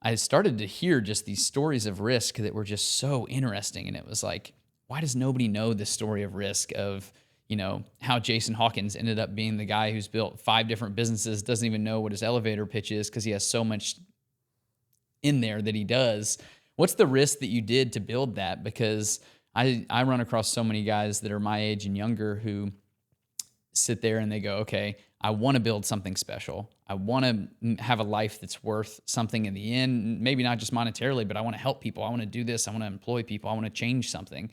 [SPEAKER 1] I started to hear just these stories of risk that were just so interesting. And it was like, why does nobody know the story of risk of, how Jason Hawkins ended up being the guy who's built 5 different businesses, doesn't even know what his elevator pitch is because he has so much in there that he does. What's the risk that you did to build that? Because I run across so many guys that are my age and younger who sit there and they go, okay, I want to build something special. I want to have a life that's worth something in the end, maybe not just monetarily, but I want to help people. I want to do this. I want to employ people. I want to change something.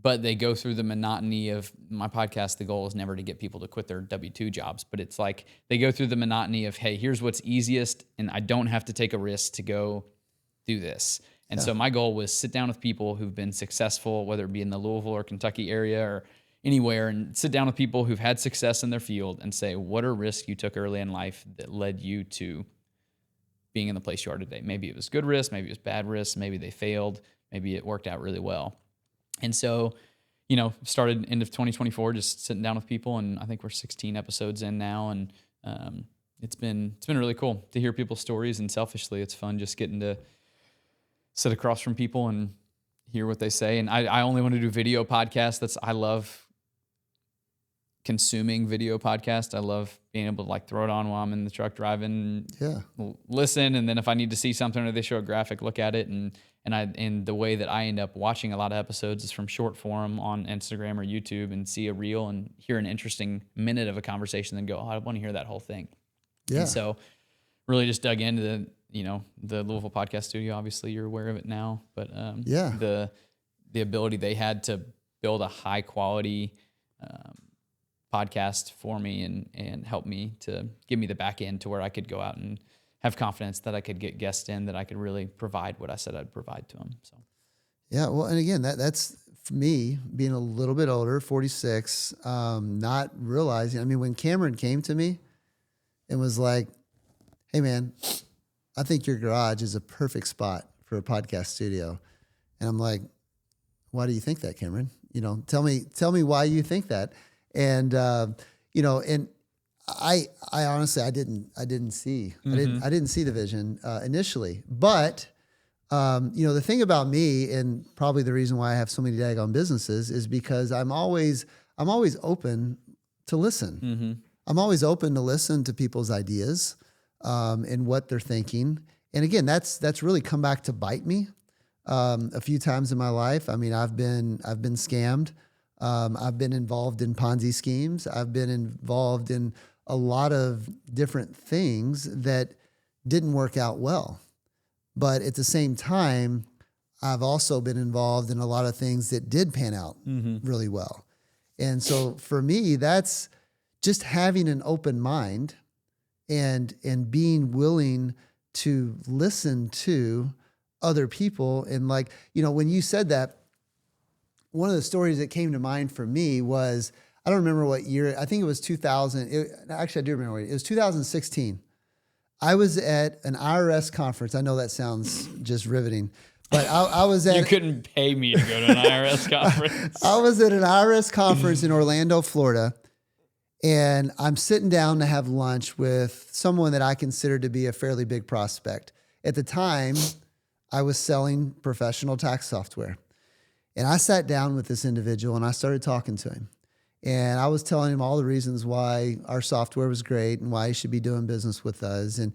[SPEAKER 1] But they go through the monotony of my podcast. The goal is never to get people to quit their W-2 jobs, but it's like they go through the monotony of, hey, here's what's easiest, and I don't have to take a risk to go do this. And so my goal was sit down with people who've been successful, whether it be in the Louisville or Kentucky area or anywhere, and sit down with people who've had success in their field and say, what are risks you took early in life that led you to being in the place you are today? Maybe it was good risk, maybe it was bad risk, maybe they failed, maybe it worked out really well. And so, started end of 2024, just sitting down with people, and I think we're 16 episodes in now, and it's been really cool to hear people's stories, and selfishly, it's fun just getting to sit across from people and hear what they say. And I only want to do video podcasts. I love consuming video podcast. I love being able to throw it on while I'm in the truck driving, listen. And then if I need to see something or they show a graphic, look at it. And the way that I end up watching a lot of episodes is from short form on Instagram or YouTube and see a reel and hear an interesting minute of a conversation, then go, oh, I want to hear that whole thing. Yeah. And so really just dug into the Louisville Podcast Studio. Obviously you're aware of it now, but the ability they had to build a high quality podcast for me and help me to give me the back end to where I could go out and have confidence that I could get guests in, that I could really provide what I said I'd provide to them. So,
[SPEAKER 2] yeah. Well, and again, that's for me being a little bit older, 46, not realizing, when Cameron came to me and was like, hey man, I think your garage is a perfect spot for a podcast studio. And I'm like, why do you think that, Cameron? Tell me why you think that. And, and I honestly, I didn't see the vision, initially, but, the thing about me, and probably the reason why I have so many daggone businesses, is because I'm always open to listen. Mm-hmm. I'm always open to listen to people's ideas, and what they're thinking. And again, that's really come back to bite me, a few times in my life. I've been scammed. I've been involved in Ponzi schemes. I've been involved in a lot of different things that didn't work out well. But at the same time, I've also been involved in a lot of things that did pan out really well. And so for me, that's just having an open mind and being willing to listen to other people. And when you said that, one of the stories that came to mind for me was, I don't remember what year, I think it was 2000. Actually, I do remember it was 2016. I was at an IRS conference. I know that sounds just riveting, but I was at...
[SPEAKER 1] You couldn't pay me to go to an IRS conference.
[SPEAKER 2] I was at an IRS conference in Orlando, Florida, and I'm sitting down to have lunch with someone that I consider to be a fairly big prospect. At the time, I was selling professional tax software. And I sat down with this individual and I started talking to him. And I was telling him all the reasons why our software was great and why he should be doing business with us. And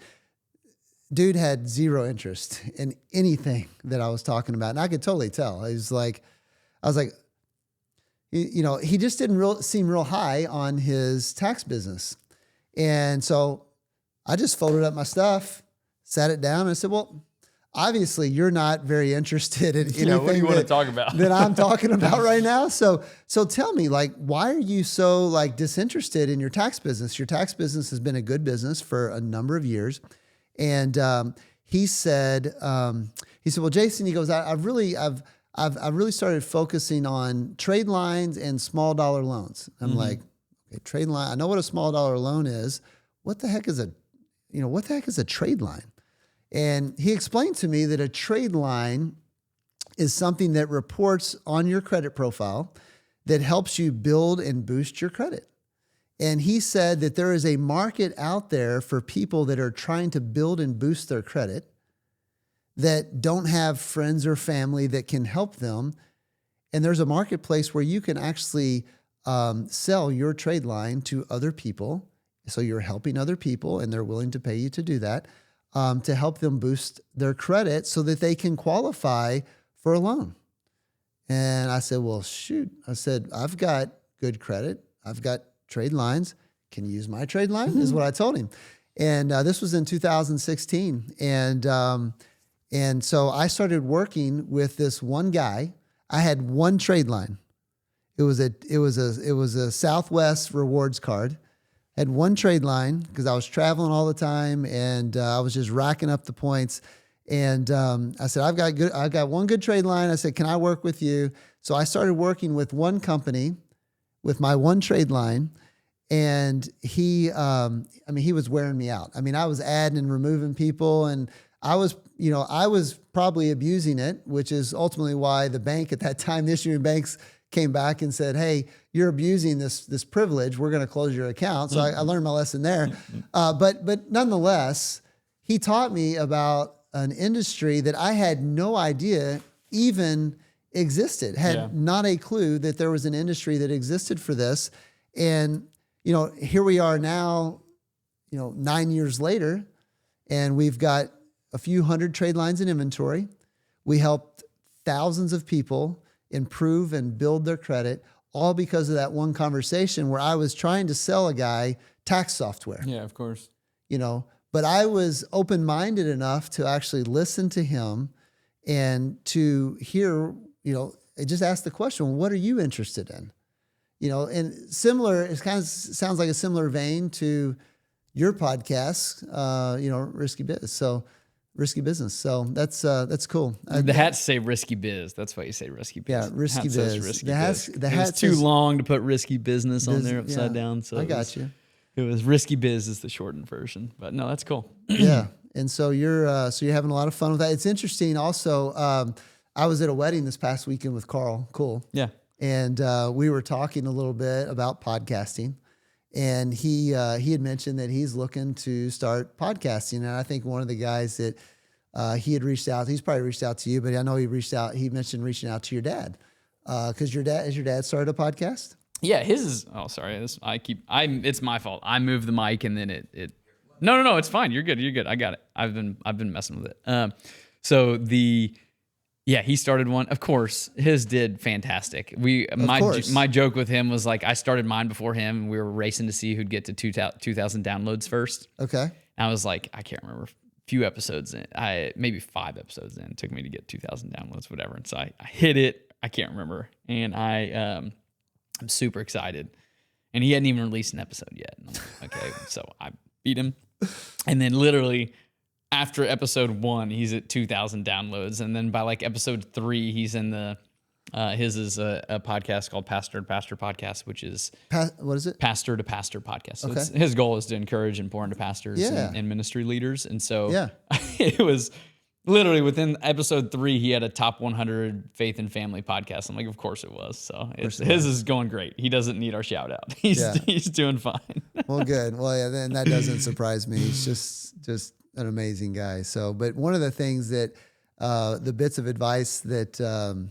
[SPEAKER 2] dude had zero interest in anything that I was talking about. And I could totally tell. I was like, he just didn't seem real high on his tax business. And so I just folded up my stuff, sat it down, and I said, well, obviously you're not very interested in anything
[SPEAKER 1] what do you want to talk about?
[SPEAKER 2] that I'm talking about right now. So tell me, why are you so disinterested in your tax business? Your tax business has been a good business for a number of years. And he said, well, Jason, he goes, I've really started focusing on trade lines and small dollar loans. I'm like, okay, trade line. I know what a small dollar loan is. What the heck is a trade line? And he explained to me that a trade line is something that reports on your credit profile that helps you build and boost your credit. And he said that there is a market out there for people that are trying to build and boost their credit, that don't have friends or family that can help them. And there's a marketplace where you can actually sell your trade line to other people. So you're helping other people and they're willing to pay you to do that, to help them boost their credit so that they can qualify for a loan. And I said, well, shoot. I said, I've got good credit. I've got trade lines. Can you use my trade line? Is what I told him. And this was in 2016. And so I started working with this one guy. I had one trade line. It was a Southwest rewards card. I had one trade line because I was traveling all the time and I was just racking up the points. And I said, I've got one good trade line. I said, can I work with you? So I started working with one company with my one trade line. And he was wearing me out. I mean, I was adding and removing people, and I was probably abusing it, which is ultimately why the bank at that time, the issuing banks, came back and said, hey, you're abusing this privilege. We're going to close your account. So I learned my lesson there. But nonetheless, he taught me about an industry that I had no idea even existed, had not a clue that there was an industry that existed for this. And, here we are now, 9 years later, and we've got a few hundred trade lines in inventory. We helped thousands of people improve and build their credit, all because of that one conversation where I was trying to sell a guy tax software.
[SPEAKER 1] Yeah, of course.
[SPEAKER 2] But I was open-minded enough to actually listen to him and to hear, just ask the question, what are you interested in? And similar, it kind of sounds like a similar vein to your podcast, Risky Biz. So Risky Business. So that's cool.
[SPEAKER 1] The hats say Risky Biz. That's why you say Risky Biz.
[SPEAKER 2] Yeah, Risky Biz.
[SPEAKER 1] Says risky biz.
[SPEAKER 2] The hat
[SPEAKER 1] it's too long to put Risky Business on there upside down. So
[SPEAKER 2] I got you.
[SPEAKER 1] It was Risky Biz is the shortened version. But no, that's cool.
[SPEAKER 2] Yeah. And so you're having a lot of fun with that. It's interesting also. I was at a wedding this past weekend with Carl. Cool.
[SPEAKER 1] Yeah.
[SPEAKER 2] And we were talking a little bit about podcasting. And he had mentioned that he's looking to start podcasting. And I think one of the guys that he had reached out, he's probably reached out to you, but I know he mentioned reaching out to your dad. Because your dad started a podcast?
[SPEAKER 1] Yeah, his is, it's my fault. I moved the mic and then it No, it's fine. You're good. I got it. I've been messing with it. He started one. Of course, his did fantastic. My joke with him was like, I started mine before him. We were racing to see who'd get to 2,000 downloads first.
[SPEAKER 2] Okay.
[SPEAKER 1] And I was like, I can't remember. Few episodes in, maybe 5 episodes in, it took me to get 2,000 downloads, whatever. And so I hit it. I can't remember. And I'm super excited. And he hadn't even released an episode yet. And I'm like, okay, so I beat him. And then literally after episode 1, he's at 2,000 downloads. And then by like episode 3, he's in his is a podcast called Pastor to Pastor Podcast, which is...
[SPEAKER 2] what is it?
[SPEAKER 1] Pastor to Pastor Podcast. So his goal is to encourage and pour into pastors and ministry leaders. And so it was literally within episode 3, he had a top 100 faith and family podcast. I'm like, of course it was. So his is going great. He doesn't need our shout out. He's doing fine.
[SPEAKER 2] Well, good. Well, yeah, then that doesn't surprise me. He's just an amazing guy. So, but one of the things that the bits of advice that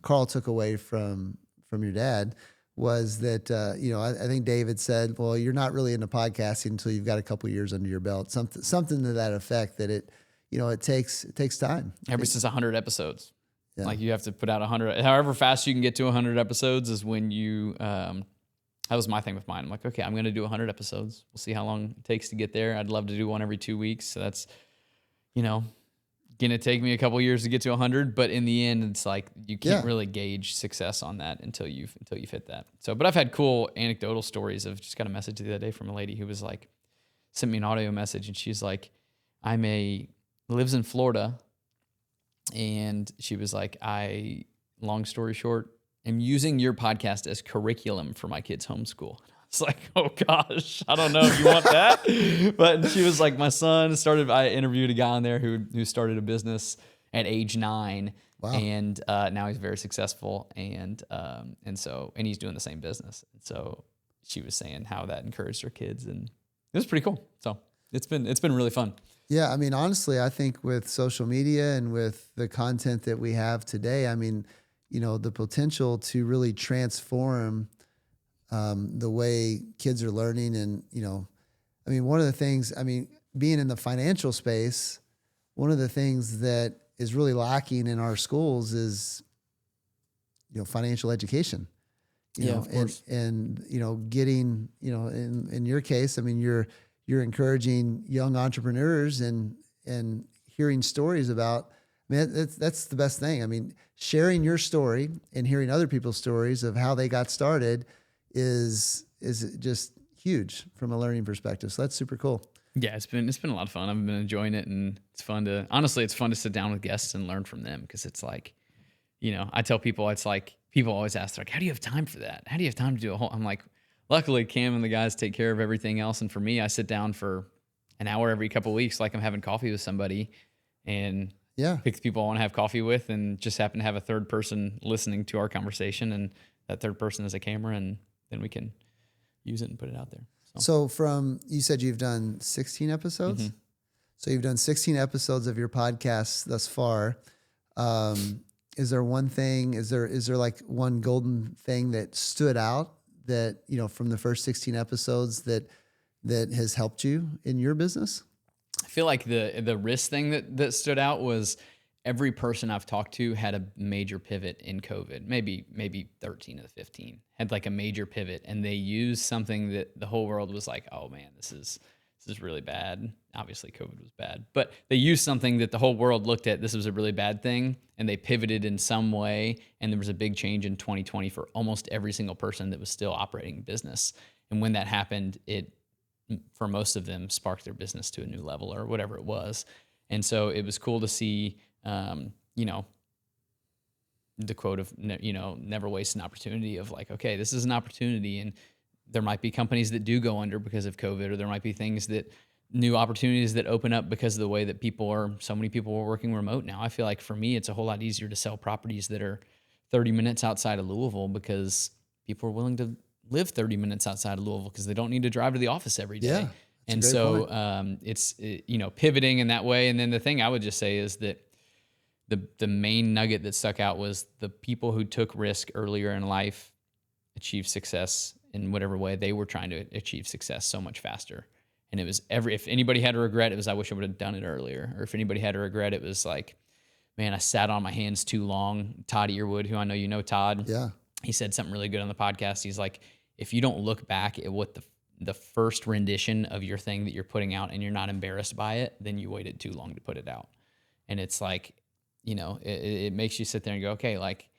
[SPEAKER 2] Carl took away from your dad was that I think David said, well, you're not really into podcasting until you've got a couple of years under your belt. Something to that effect, that it takes time.
[SPEAKER 1] Ever since 100 episodes. Yeah. Like you have to put out 100, however fast you can get to 100 episodes is when you, that was my thing with mine. I'm like, okay, I'm going to do 100 episodes. We'll see how long it takes to get there. I'd love to do one every 2 weeks. So that's, going to take me a couple years to get to 100. But in the end, it's like, you can't really gauge success on that until you've hit that. So, but I've had cool anecdotal stories of just got a message the other day from a lady who was like, sent me an audio message and she's like, lives in Florida. And she was like, long story short, am using your podcast as curriculum for my kids' homeschool. It's like, oh gosh, I don't know if you want that. But she was like, my son I interviewed a guy on there who started a business at age 9. Wow. And now he's very successful. And he's doing the same business. And so she was saying how that encouraged her kids, and it was pretty cool. So it's been really fun.
[SPEAKER 2] Yeah, I mean, honestly, I think with social media and with the content that we have today, I mean, the potential to really transform the way kids are learning. And, I mean, one of the things, being in the financial space, one of the things that is really lacking in our schools is, financial education.
[SPEAKER 1] Of course.
[SPEAKER 2] And getting, in your case, I mean, you're encouraging young entrepreneurs and hearing stories about, that's the best thing. I mean, sharing your story and hearing other people's stories of how they got started is just huge from a learning perspective. So that's super cool.
[SPEAKER 1] Yeah, it's been a lot of fun. I've been enjoying it, and it's fun to sit down with guests and learn from them, because it's like, I tell people, it's like, people always ask, like, how do you have time for that? How do you have time to do a whole, I'm like, luckily Cam and the guys take care of everything else. And for me, I sit down for an hour every couple of weeks, like I'm having coffee with somebody, and pick the people I want to have coffee with, and just happen to have a third person listening to our conversation. And that third person is a camera, and then we can use it and put it out there.
[SPEAKER 2] So you said you've done 16 episodes. Mm-hmm. So you've done 16 episodes of your podcast thus far. Is there one thing, is there like one golden thing that stood out that, from the first 16 episodes that has helped you in your business?
[SPEAKER 1] I feel like the risk thing that stood out was every person I've talked to had a major pivot in COVID. Maybe 13 of the 15 had like a major pivot, and they used something that the whole world was like, oh man, this is really bad. Obviously COVID was bad, but they used something that the whole world looked at, this was a really bad thing, and they pivoted in some way. And there was a big change in 2020 for almost every single person that was still operating business. And when that happened, it, for most of them, sparked their business to a new level or whatever it was. And so it was cool to see, the quote of, never waste an opportunity, of like, okay, this is an opportunity, and there might be companies that do go under because of COVID, or there might be new opportunities that open up because of the way that so many people are working remote now. I feel like for me, it's a whole lot easier to sell properties that are 30 minutes outside of Louisville, because people are willing to live 30 minutes outside of Louisville because they don't need to drive to the office every day.
[SPEAKER 2] Yeah,
[SPEAKER 1] and so it's pivoting in that way. And then the thing I would just say is that the main nugget that stuck out was the people who took risk earlier in life achieved success in whatever way they were trying to achieve success so much faster. And it was if anybody had a regret, it was, I wish I would have done it earlier. Or if anybody had a regret, it was like, man, I sat on my hands too long. Todd Earwood, who I know you know, Todd.
[SPEAKER 2] Yeah.
[SPEAKER 1] He said something really good on the podcast. He's like, if you don't look back at what the first rendition of your thing that you're putting out, and you're not embarrassed by it, then you waited too long to put it out. And it's like, it makes you sit there and go, okay, like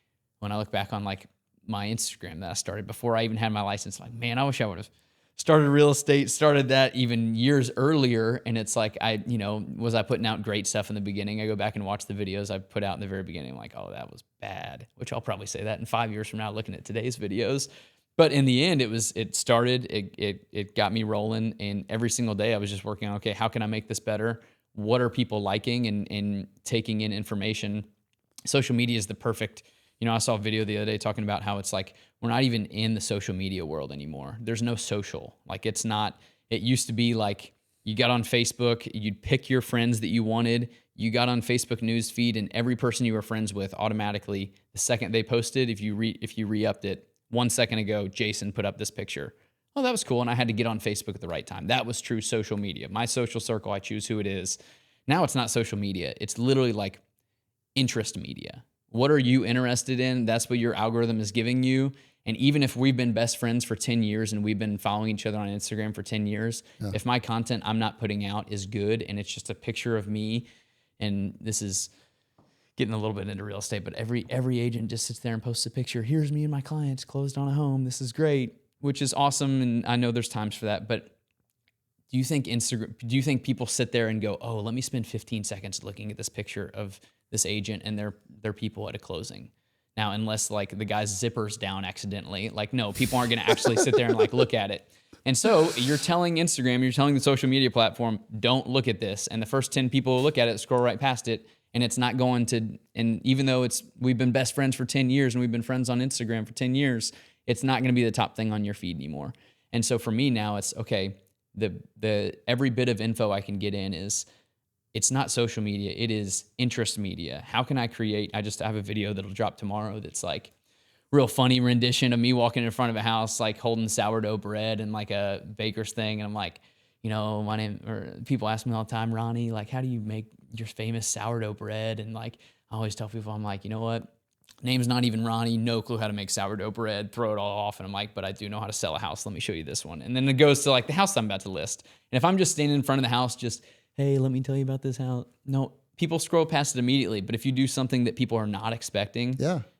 [SPEAKER 1] when I look back on like my Instagram that I started before I even had my license, like, man, I wish I would have started real estate, started that even years earlier. And it's like, was I putting out great stuff in the beginning? I go back and watch the videos I put out in the very beginning. I'm like, oh, that was bad, which I'll probably say that in 5 years from now, looking at today's videos. But in the end, it got me rolling. And every single day I was just working on, okay, how can I make this better? What are people liking, and taking in information? Social media is the perfect, I saw a video the other day talking about how it's like, we're not even in the social media world anymore. There's no social. Like, it used to be like, you got on Facebook, you'd pick your friends that you wanted. You got on Facebook news feed, and every person you were friends with automatically, the second they posted, if you re-upped it 1 second ago, Jason put up this picture. Oh, that was cool. And I had to get on Facebook at the right time. That was true social media. My social circle, I choose who it is. Now it's not social media. It's literally like interest media. What are you interested in? That's what your algorithm is giving you. And even if we've been best friends for 10 years and we've been following each other on Instagram for 10 years, if my content I'm not putting out is good and it's just a picture of me, and this is getting a little bit into real estate, but every agent just sits there and posts a picture. Here's me and my clients closed on a home. This is great, which is awesome. And I know there's times for that, but do you think people sit there and go, oh, let me spend 15 seconds looking at this picture of this agent and their people at a closing? Now, unless like the guy's zipper's down accidentally, like, no, people aren't going to actually sit there and like look at it. And so you're telling Instagram, you're telling the social media platform, don't look at this. And the first 10 people who look at it scroll right past it. And it's not going to, and even though we've been best friends for 10 years and we've been friends on Instagram for 10 years, it's not going to be the top thing on your feed anymore. And so for me now, it's okay. The every bit of info I can get in is, it's not social media. It is interest media. How can I create? I have a video that'll drop tomorrow that's like real funny rendition of me walking in front of a house, like holding sourdough bread and like a baker's thing. And I'm like, my name, or people ask me all the time, Ronnie, like, how do you make your famous sourdough bread? And like, I always tell people, I'm like, you know what? Name's not even Ronnie, no clue how to make sourdough bread, throw it all off. And I'm like, but I do know how to sell a house. Let me show you this one. And then it goes to like the house I'm about to list. And if I'm just standing in front of the house, just, hey, let me tell you about this house. No, people scroll past it immediately. But if you do something that people are not expecting,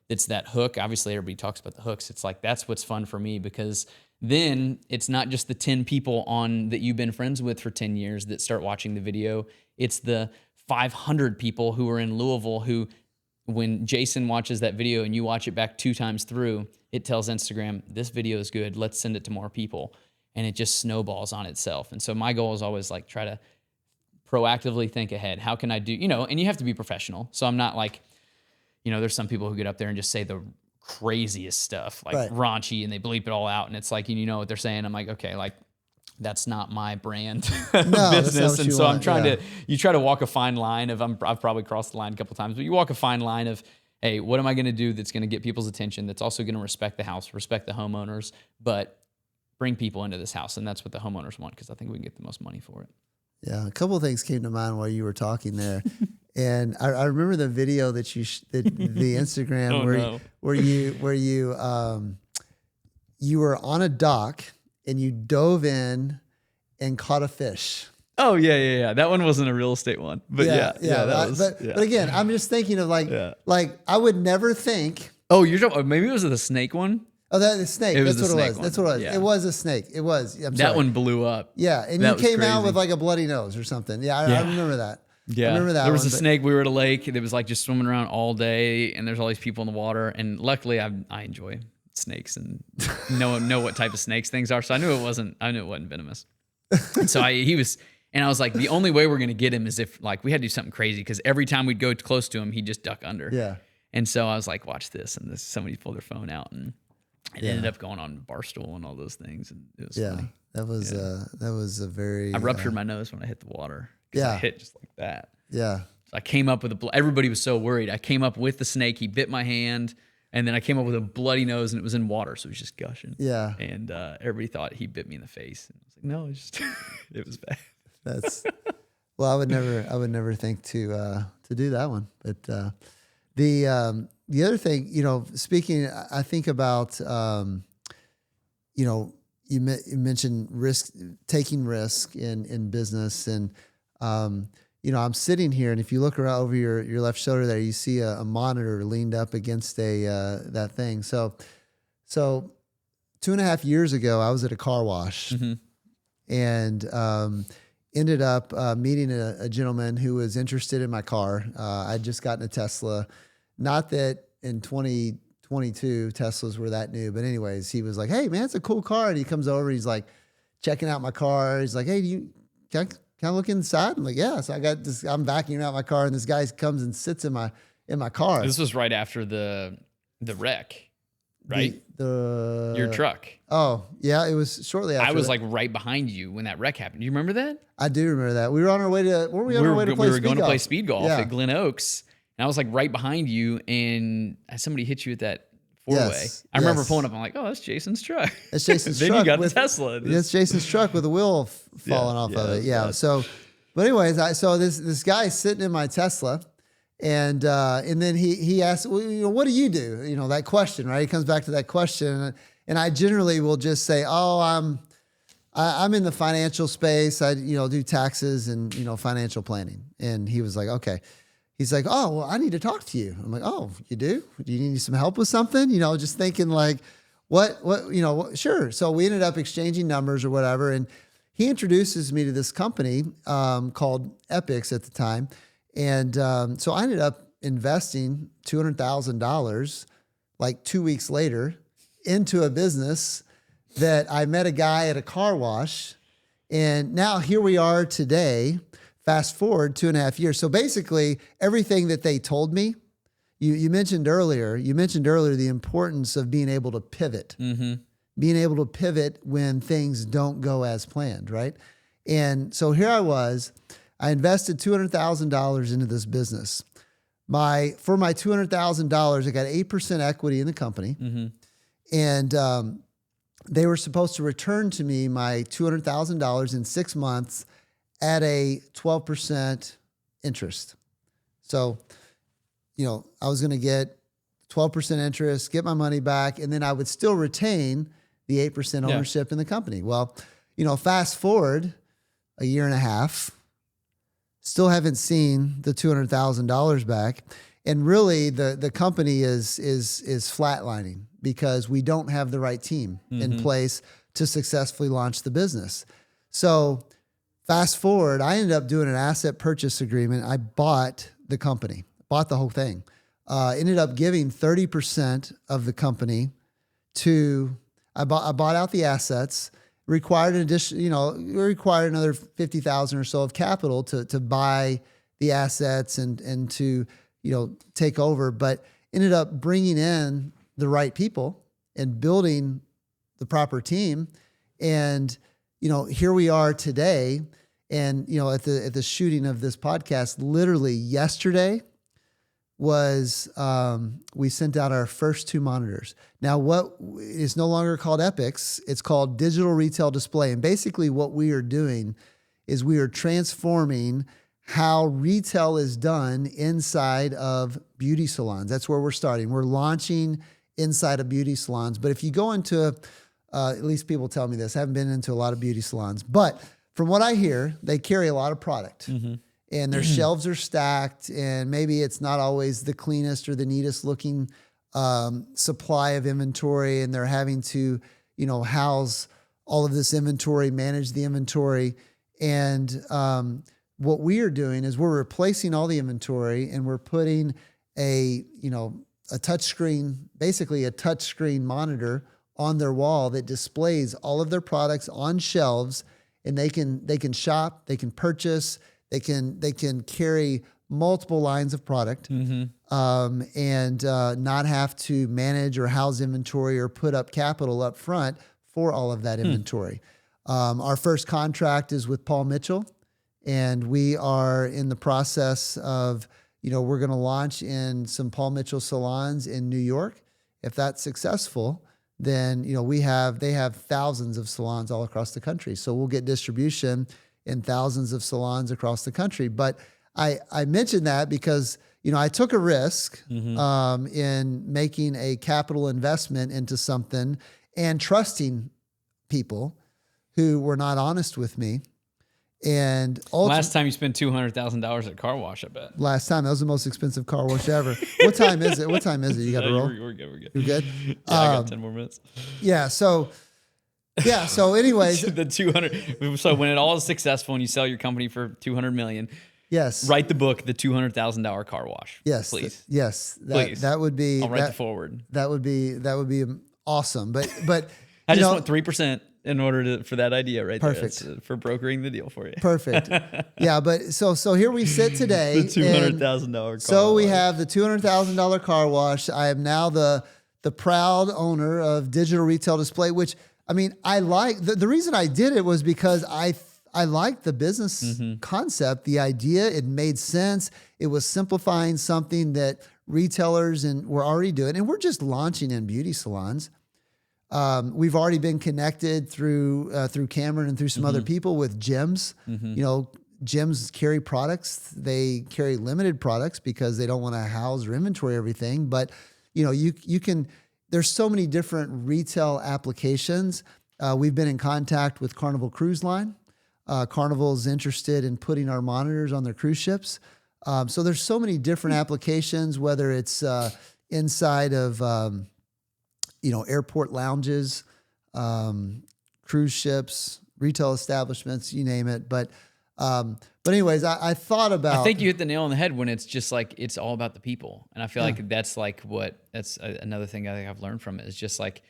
[SPEAKER 1] it's that hook. Obviously, everybody talks about the hooks. It's like, that's what's fun for me, because then it's not just the 10 people that you've been friends with for 10 years that start watching the video. It's the 500 people who are in Louisville who, when Jason watches that video and you watch it back 2 times through, it tells Instagram, this video is good. Let's send it to more people. And it just snowballs on itself. And so my goal is always like, try to proactively think ahead. How can I do, and you have to be professional. So I'm not like, there's some people who get up there and just say the craziest stuff, like raunchy, and they bleep it all out. And it's like, you know what they're saying. I'm like, okay, like, that's not my brand business. And so I'm trying you try to walk a fine line of, I've probably crossed the line a couple of times, but you walk a fine line of, hey, what am I going to do that's going to get people's attention, that's also going to respect the house, respect the homeowners, but bring people into this house. And that's what the homeowners want, because I think we can get the most money for it. Yeah.
[SPEAKER 2] A couple of things came to mind while you were talking there. And I remember the video that the Instagram where you were on a dock and you dove in and caught a fish.
[SPEAKER 1] Oh yeah. That one wasn't a real estate one, but
[SPEAKER 2] But again, I'm just thinking of like I would never think.
[SPEAKER 1] Oh, you're talking, maybe it was the snake one.
[SPEAKER 2] Oh, the snake. That's what it was. That's what it was. Yeah. It was a snake. It was.
[SPEAKER 1] That one blew up.
[SPEAKER 2] Yeah, and you came out with like a bloody nose or something. Yeah, I remember that.
[SPEAKER 1] Yeah, I remember that. There was a snake. We were at a lake. It was like just swimming around all day, and there's all these people in the water. And luckily, I enjoy snakes and know what type of snakes things are. So I knew it wasn't venomous. And so I was like, the only way we're gonna get him is if like we had to do something crazy, because every time we'd go close to him, he'd just duck under.
[SPEAKER 2] Yeah.
[SPEAKER 1] And so I was like, watch this, and somebody pulled their phone out, and it ended up going on Barstool and all those things, and it was funny.
[SPEAKER 2] That was a very.
[SPEAKER 1] I ruptured my nose when I hit the water.
[SPEAKER 2] Yeah,
[SPEAKER 1] I hit just like that.
[SPEAKER 2] Yeah.
[SPEAKER 1] So I came up with everybody was so worried. I came up with the snake. He bit my hand, and then I came up with a bloody nose, and it was in water, so it was just gushing.
[SPEAKER 2] Yeah.
[SPEAKER 1] And everybody thought he bit me in the face, and I was like, no, it was just it was bad.
[SPEAKER 2] That's well, I would never think to do that one, but the other thing, speaking, I think about, you mentioned taking risk in business, and I'm sitting here, and if you look around over your left shoulder there, you see a monitor leaned up against that thing. So 2.5 years ago, I was at a car wash, and ended up meeting a gentleman who was interested in my car. I'd just gotten a Tesla. Not that in 2022 Teslas were that new, but anyways, he was like, "Hey man, it's a cool car." And he comes over, he's like checking out my car. He's like, "Hey, can I look inside?" I'm like, "Yeah." So I'm vacuuming out my car, and this guy comes and sits in my car.
[SPEAKER 1] This was right after the wreck, right?
[SPEAKER 2] Your
[SPEAKER 1] truck.
[SPEAKER 2] Oh yeah, it was shortly after.
[SPEAKER 1] I was like right behind you when that wreck happened. Do you remember that?
[SPEAKER 2] I do remember that. We were on our way to. Were we on our way to play?
[SPEAKER 1] We were going to play speed golf at Glen Oaks. And I was like right behind you, and somebody hit you at that four-way. I remember pulling up. I'm like, oh, that's Jason's truck.
[SPEAKER 2] That's Jason's truck.
[SPEAKER 1] Then you got the Tesla.
[SPEAKER 2] That's Jason's truck with the wheel falling off of it. Yeah. So, but anyways, this guy sitting in my Tesla, and then he asked, well, what do you do? That question, right? He comes back to that question, and I generally will just say, oh, I'm in the financial space. I do taxes and financial planning. And he was like, okay. He's like, oh, well, I need to talk to you. I'm like, oh, you do? Do you need some help with something? Just thinking like, what, sure. So we ended up exchanging numbers or whatever. And he introduces me to this company called Epix at the time. And so I ended up investing $200,000 like 2 weeks later into a business that I met a guy at a car wash. And now here we are today. Fast forward 2.5 years. So basically everything that they told me, you mentioned earlier the importance of being able to pivot. being able to pivot when things don't go as planned, right? And so here I was, I invested $200,000 into this business. For my $200,000, I got 8% equity in the company. And they were supposed to return to me my $200,000 in 6 months at a 12% interest. So, I was going to get 12% interest, get my money back, and then I would still retain the 8% ownership in the company. Well, fast forward a year and a half, still haven't seen the $200,000 back. And really the company is flatlining because we don't have the right team in place to successfully launch the business. So fast forward, I ended up doing an asset purchase agreement. I bought the company, bought the whole thing. Ended up giving 30% of the company I bought out the assets, required an addition, required another 50,000 or so of capital to buy the assets and to, take over, but ended up bringing in the right people and building the proper team. And, here we are today. And, at the shooting of this podcast, literally yesterday was, we sent out our first 2 monitors. Now, what is no longer called Epix, it's called Digital Retail Display. And basically what we are doing is we are transforming how retail is done inside of beauty salons. That's where we're starting. We're launching inside of beauty salons. But if you go into, at least people tell me this, I haven't been into a lot of beauty salons, but from what I hear, they carry a lot of product. And their shelves are stacked, and maybe it's not always the cleanest or the neatest looking supply of inventory, and they're having to, house all of this inventory, manage the inventory. And what we are doing is we're replacing all the inventory, and we're putting a touch screen, basically a touch screen monitor on their wall that displays all of their products on shelves, and they can shop, they can purchase. They can carry multiple lines of product and not have to manage or house inventory or put up capital up front for all of that inventory. Our first contract is with Paul Mitchell, and we are in the process of, we're going to launch in some Paul Mitchell salons in New York. If that's successful, then they have thousands of salons all across the country. So we'll get distribution in thousands of salons across the country. But I mentioned that because, I took a risk in making a capital investment into something and trusting people who were not honest with me. And
[SPEAKER 1] last time you spent $200,000 at car wash, I bet.
[SPEAKER 2] Last time, that was the most expensive car wash ever. What time is it? You got to roll?
[SPEAKER 1] We're good.
[SPEAKER 2] You're good?
[SPEAKER 1] Yeah, I got 10 more minutes.
[SPEAKER 2] Yeah, so anyways.
[SPEAKER 1] The 200. So when it all is successful and you sell your company for $200 million,
[SPEAKER 2] yes,
[SPEAKER 1] write the book, The $200,000 Car Wash.
[SPEAKER 2] Yes,
[SPEAKER 1] please.
[SPEAKER 2] Please. That would be.
[SPEAKER 1] I'll write the forward.
[SPEAKER 2] That would be awesome. But
[SPEAKER 1] I just want 3% in order for that idea right
[SPEAKER 2] perfect.
[SPEAKER 1] there. That's for brokering the deal for you.
[SPEAKER 2] Perfect. Yeah, but so here we sit today.
[SPEAKER 1] The $200,000 car wash.
[SPEAKER 2] So we have the $200,000 car wash. I am now the proud owner of Digital Retail Display, which, I like. The reason I did it was because I liked the business concept, the idea. It made sense. It was simplifying something that retailers were already doing, and we're just launching in beauty salons. We've already been connected through Cameron and through some other people with gyms. Gyms carry products. They carry limited products because they don't want to house or inventory everything. But you can. There's so many different retail applications. We've been in contact with Carnival Cruise Line. Carnival is interested in putting our monitors on their cruise ships. So there's so many different applications, whether it's inside of airport lounges, cruise ships, retail establishments, you name it. But anyways, I thought about.
[SPEAKER 1] I think you hit the nail on the head when it's just like it's all about the people, and I feel like that's another thing I think I've learned from it is just like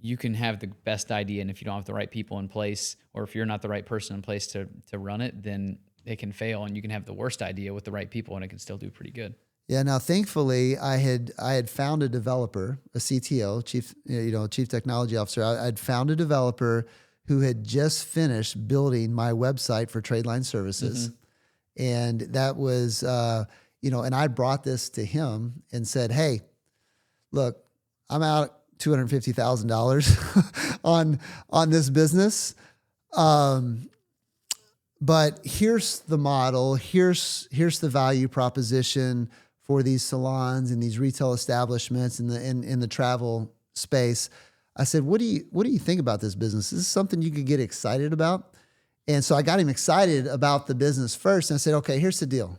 [SPEAKER 1] you can have the best idea, and if you don't have the right people in place, or if you're not the right person in place to run it, then it can fail, and you can have the worst idea with the right people, and it can still do pretty good.
[SPEAKER 2] Yeah. Now, thankfully, I had found a developer, a CTO, chief technology officer. I'd found a developer who had just finished building my website for Tradeline Services, and that was, and I brought this to him and said, "Hey, look, I'm out $250,000 on this business." But here's the model. Here's the value proposition for these salons and these retail establishments in the travel space. I said, what do you think about this business? Is this something you could get excited about? And so I got him excited about the business first. And I said, okay, here's the deal.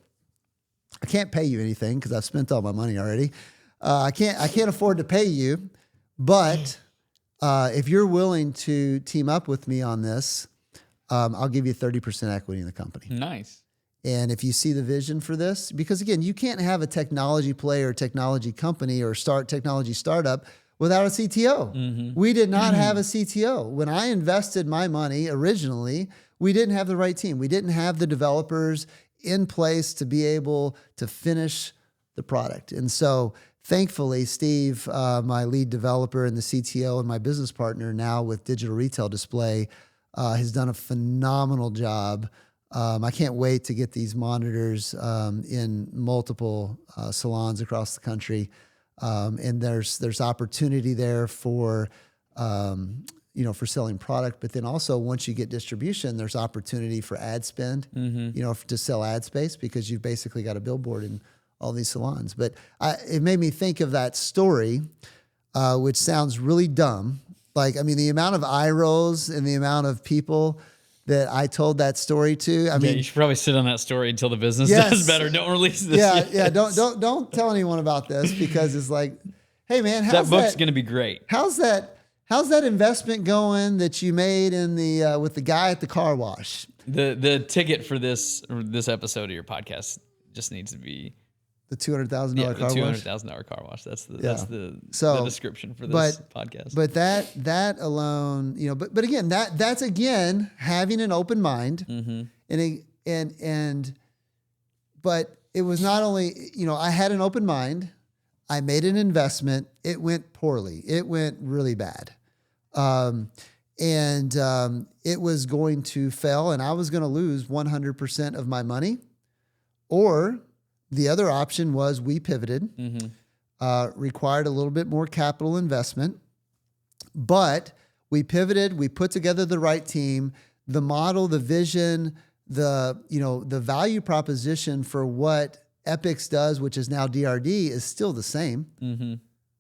[SPEAKER 2] I can't pay you anything because I've spent all my money already. I can't afford to pay you, but if you're willing to team up with me on this, I'll give you 30% equity in the company.
[SPEAKER 1] Nice.
[SPEAKER 2] And if you see the vision for this, because again, you can't have a technology play or technology company or technology startup without a CTO. We did not have a CTO. When I invested my money originally, we didn't have the right team. We didn't have the developers in place to be able to finish the product. And so thankfully, Steve, my lead developer and the CTO and my business partner now with Digital Retail Display, has done a phenomenal job. I can't wait to get these monitors in multiple salons across the country. And there's opportunity there for selling product, but then also once you get distribution, there's opportunity for ad spend, to sell ad space because you've basically got a billboard in all these salons. But it made me think of that story, which sounds really dumb. The amount of eye rolls and the amount of people that I told that story to.
[SPEAKER 1] You should probably sit on that story until the business does better. Don't release this.
[SPEAKER 2] Yeah. Don't tell anyone about this because it's like, hey man,
[SPEAKER 1] that book's going to be great.
[SPEAKER 2] How's that investment going that you made in the with the guy at the car wash?
[SPEAKER 1] The ticket for this episode of your podcast just needs to be
[SPEAKER 2] the $200,000 car wash.
[SPEAKER 1] $200,000 car wash. That's the description for this podcast.
[SPEAKER 2] But that alone, but again, that's again having an open mind, but it was not only I had an open mind. I made an investment. It went poorly. It went really bad, and it was going to fail, and I was going to lose 100% of my money, or the other option was we pivoted, required a little bit more capital investment, but we pivoted, we put together the right team, the model, the vision, the value proposition for what Epix does, which is now DRD, is still the same,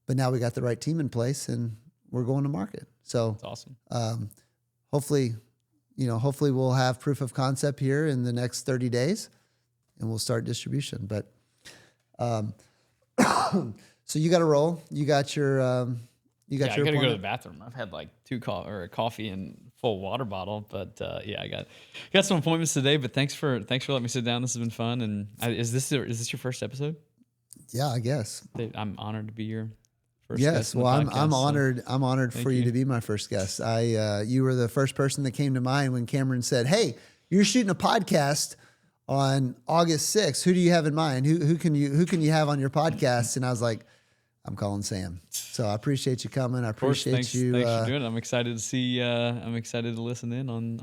[SPEAKER 2] but now we got the right team in place and we're going to market. So
[SPEAKER 1] that's awesome.
[SPEAKER 2] Hopefully we'll have proof of concept here in the next 30 days. And we'll start distribution. But so you got to roll. You got your
[SPEAKER 1] I got to go to the bathroom. I've had like a coffee and full water bottle. But I got some appointments today. But thanks for letting me sit down. This has been fun. And is this your first episode?
[SPEAKER 2] Yeah, I guess.
[SPEAKER 1] I'm honored to be your first
[SPEAKER 2] guest.
[SPEAKER 1] Yes,
[SPEAKER 2] well, I'm honored. I'm honored for you to be my first guest. You were the first person that came to mind when Cameron said, "Hey, you're shooting a podcast on August 6th. Who do you have in mind? Who can you have on your podcast?" And I was like, I'm calling Sam. So I appreciate you coming. I appreciate you.
[SPEAKER 1] Thanks for doing it. I'm excited to see. I'm excited to listen in on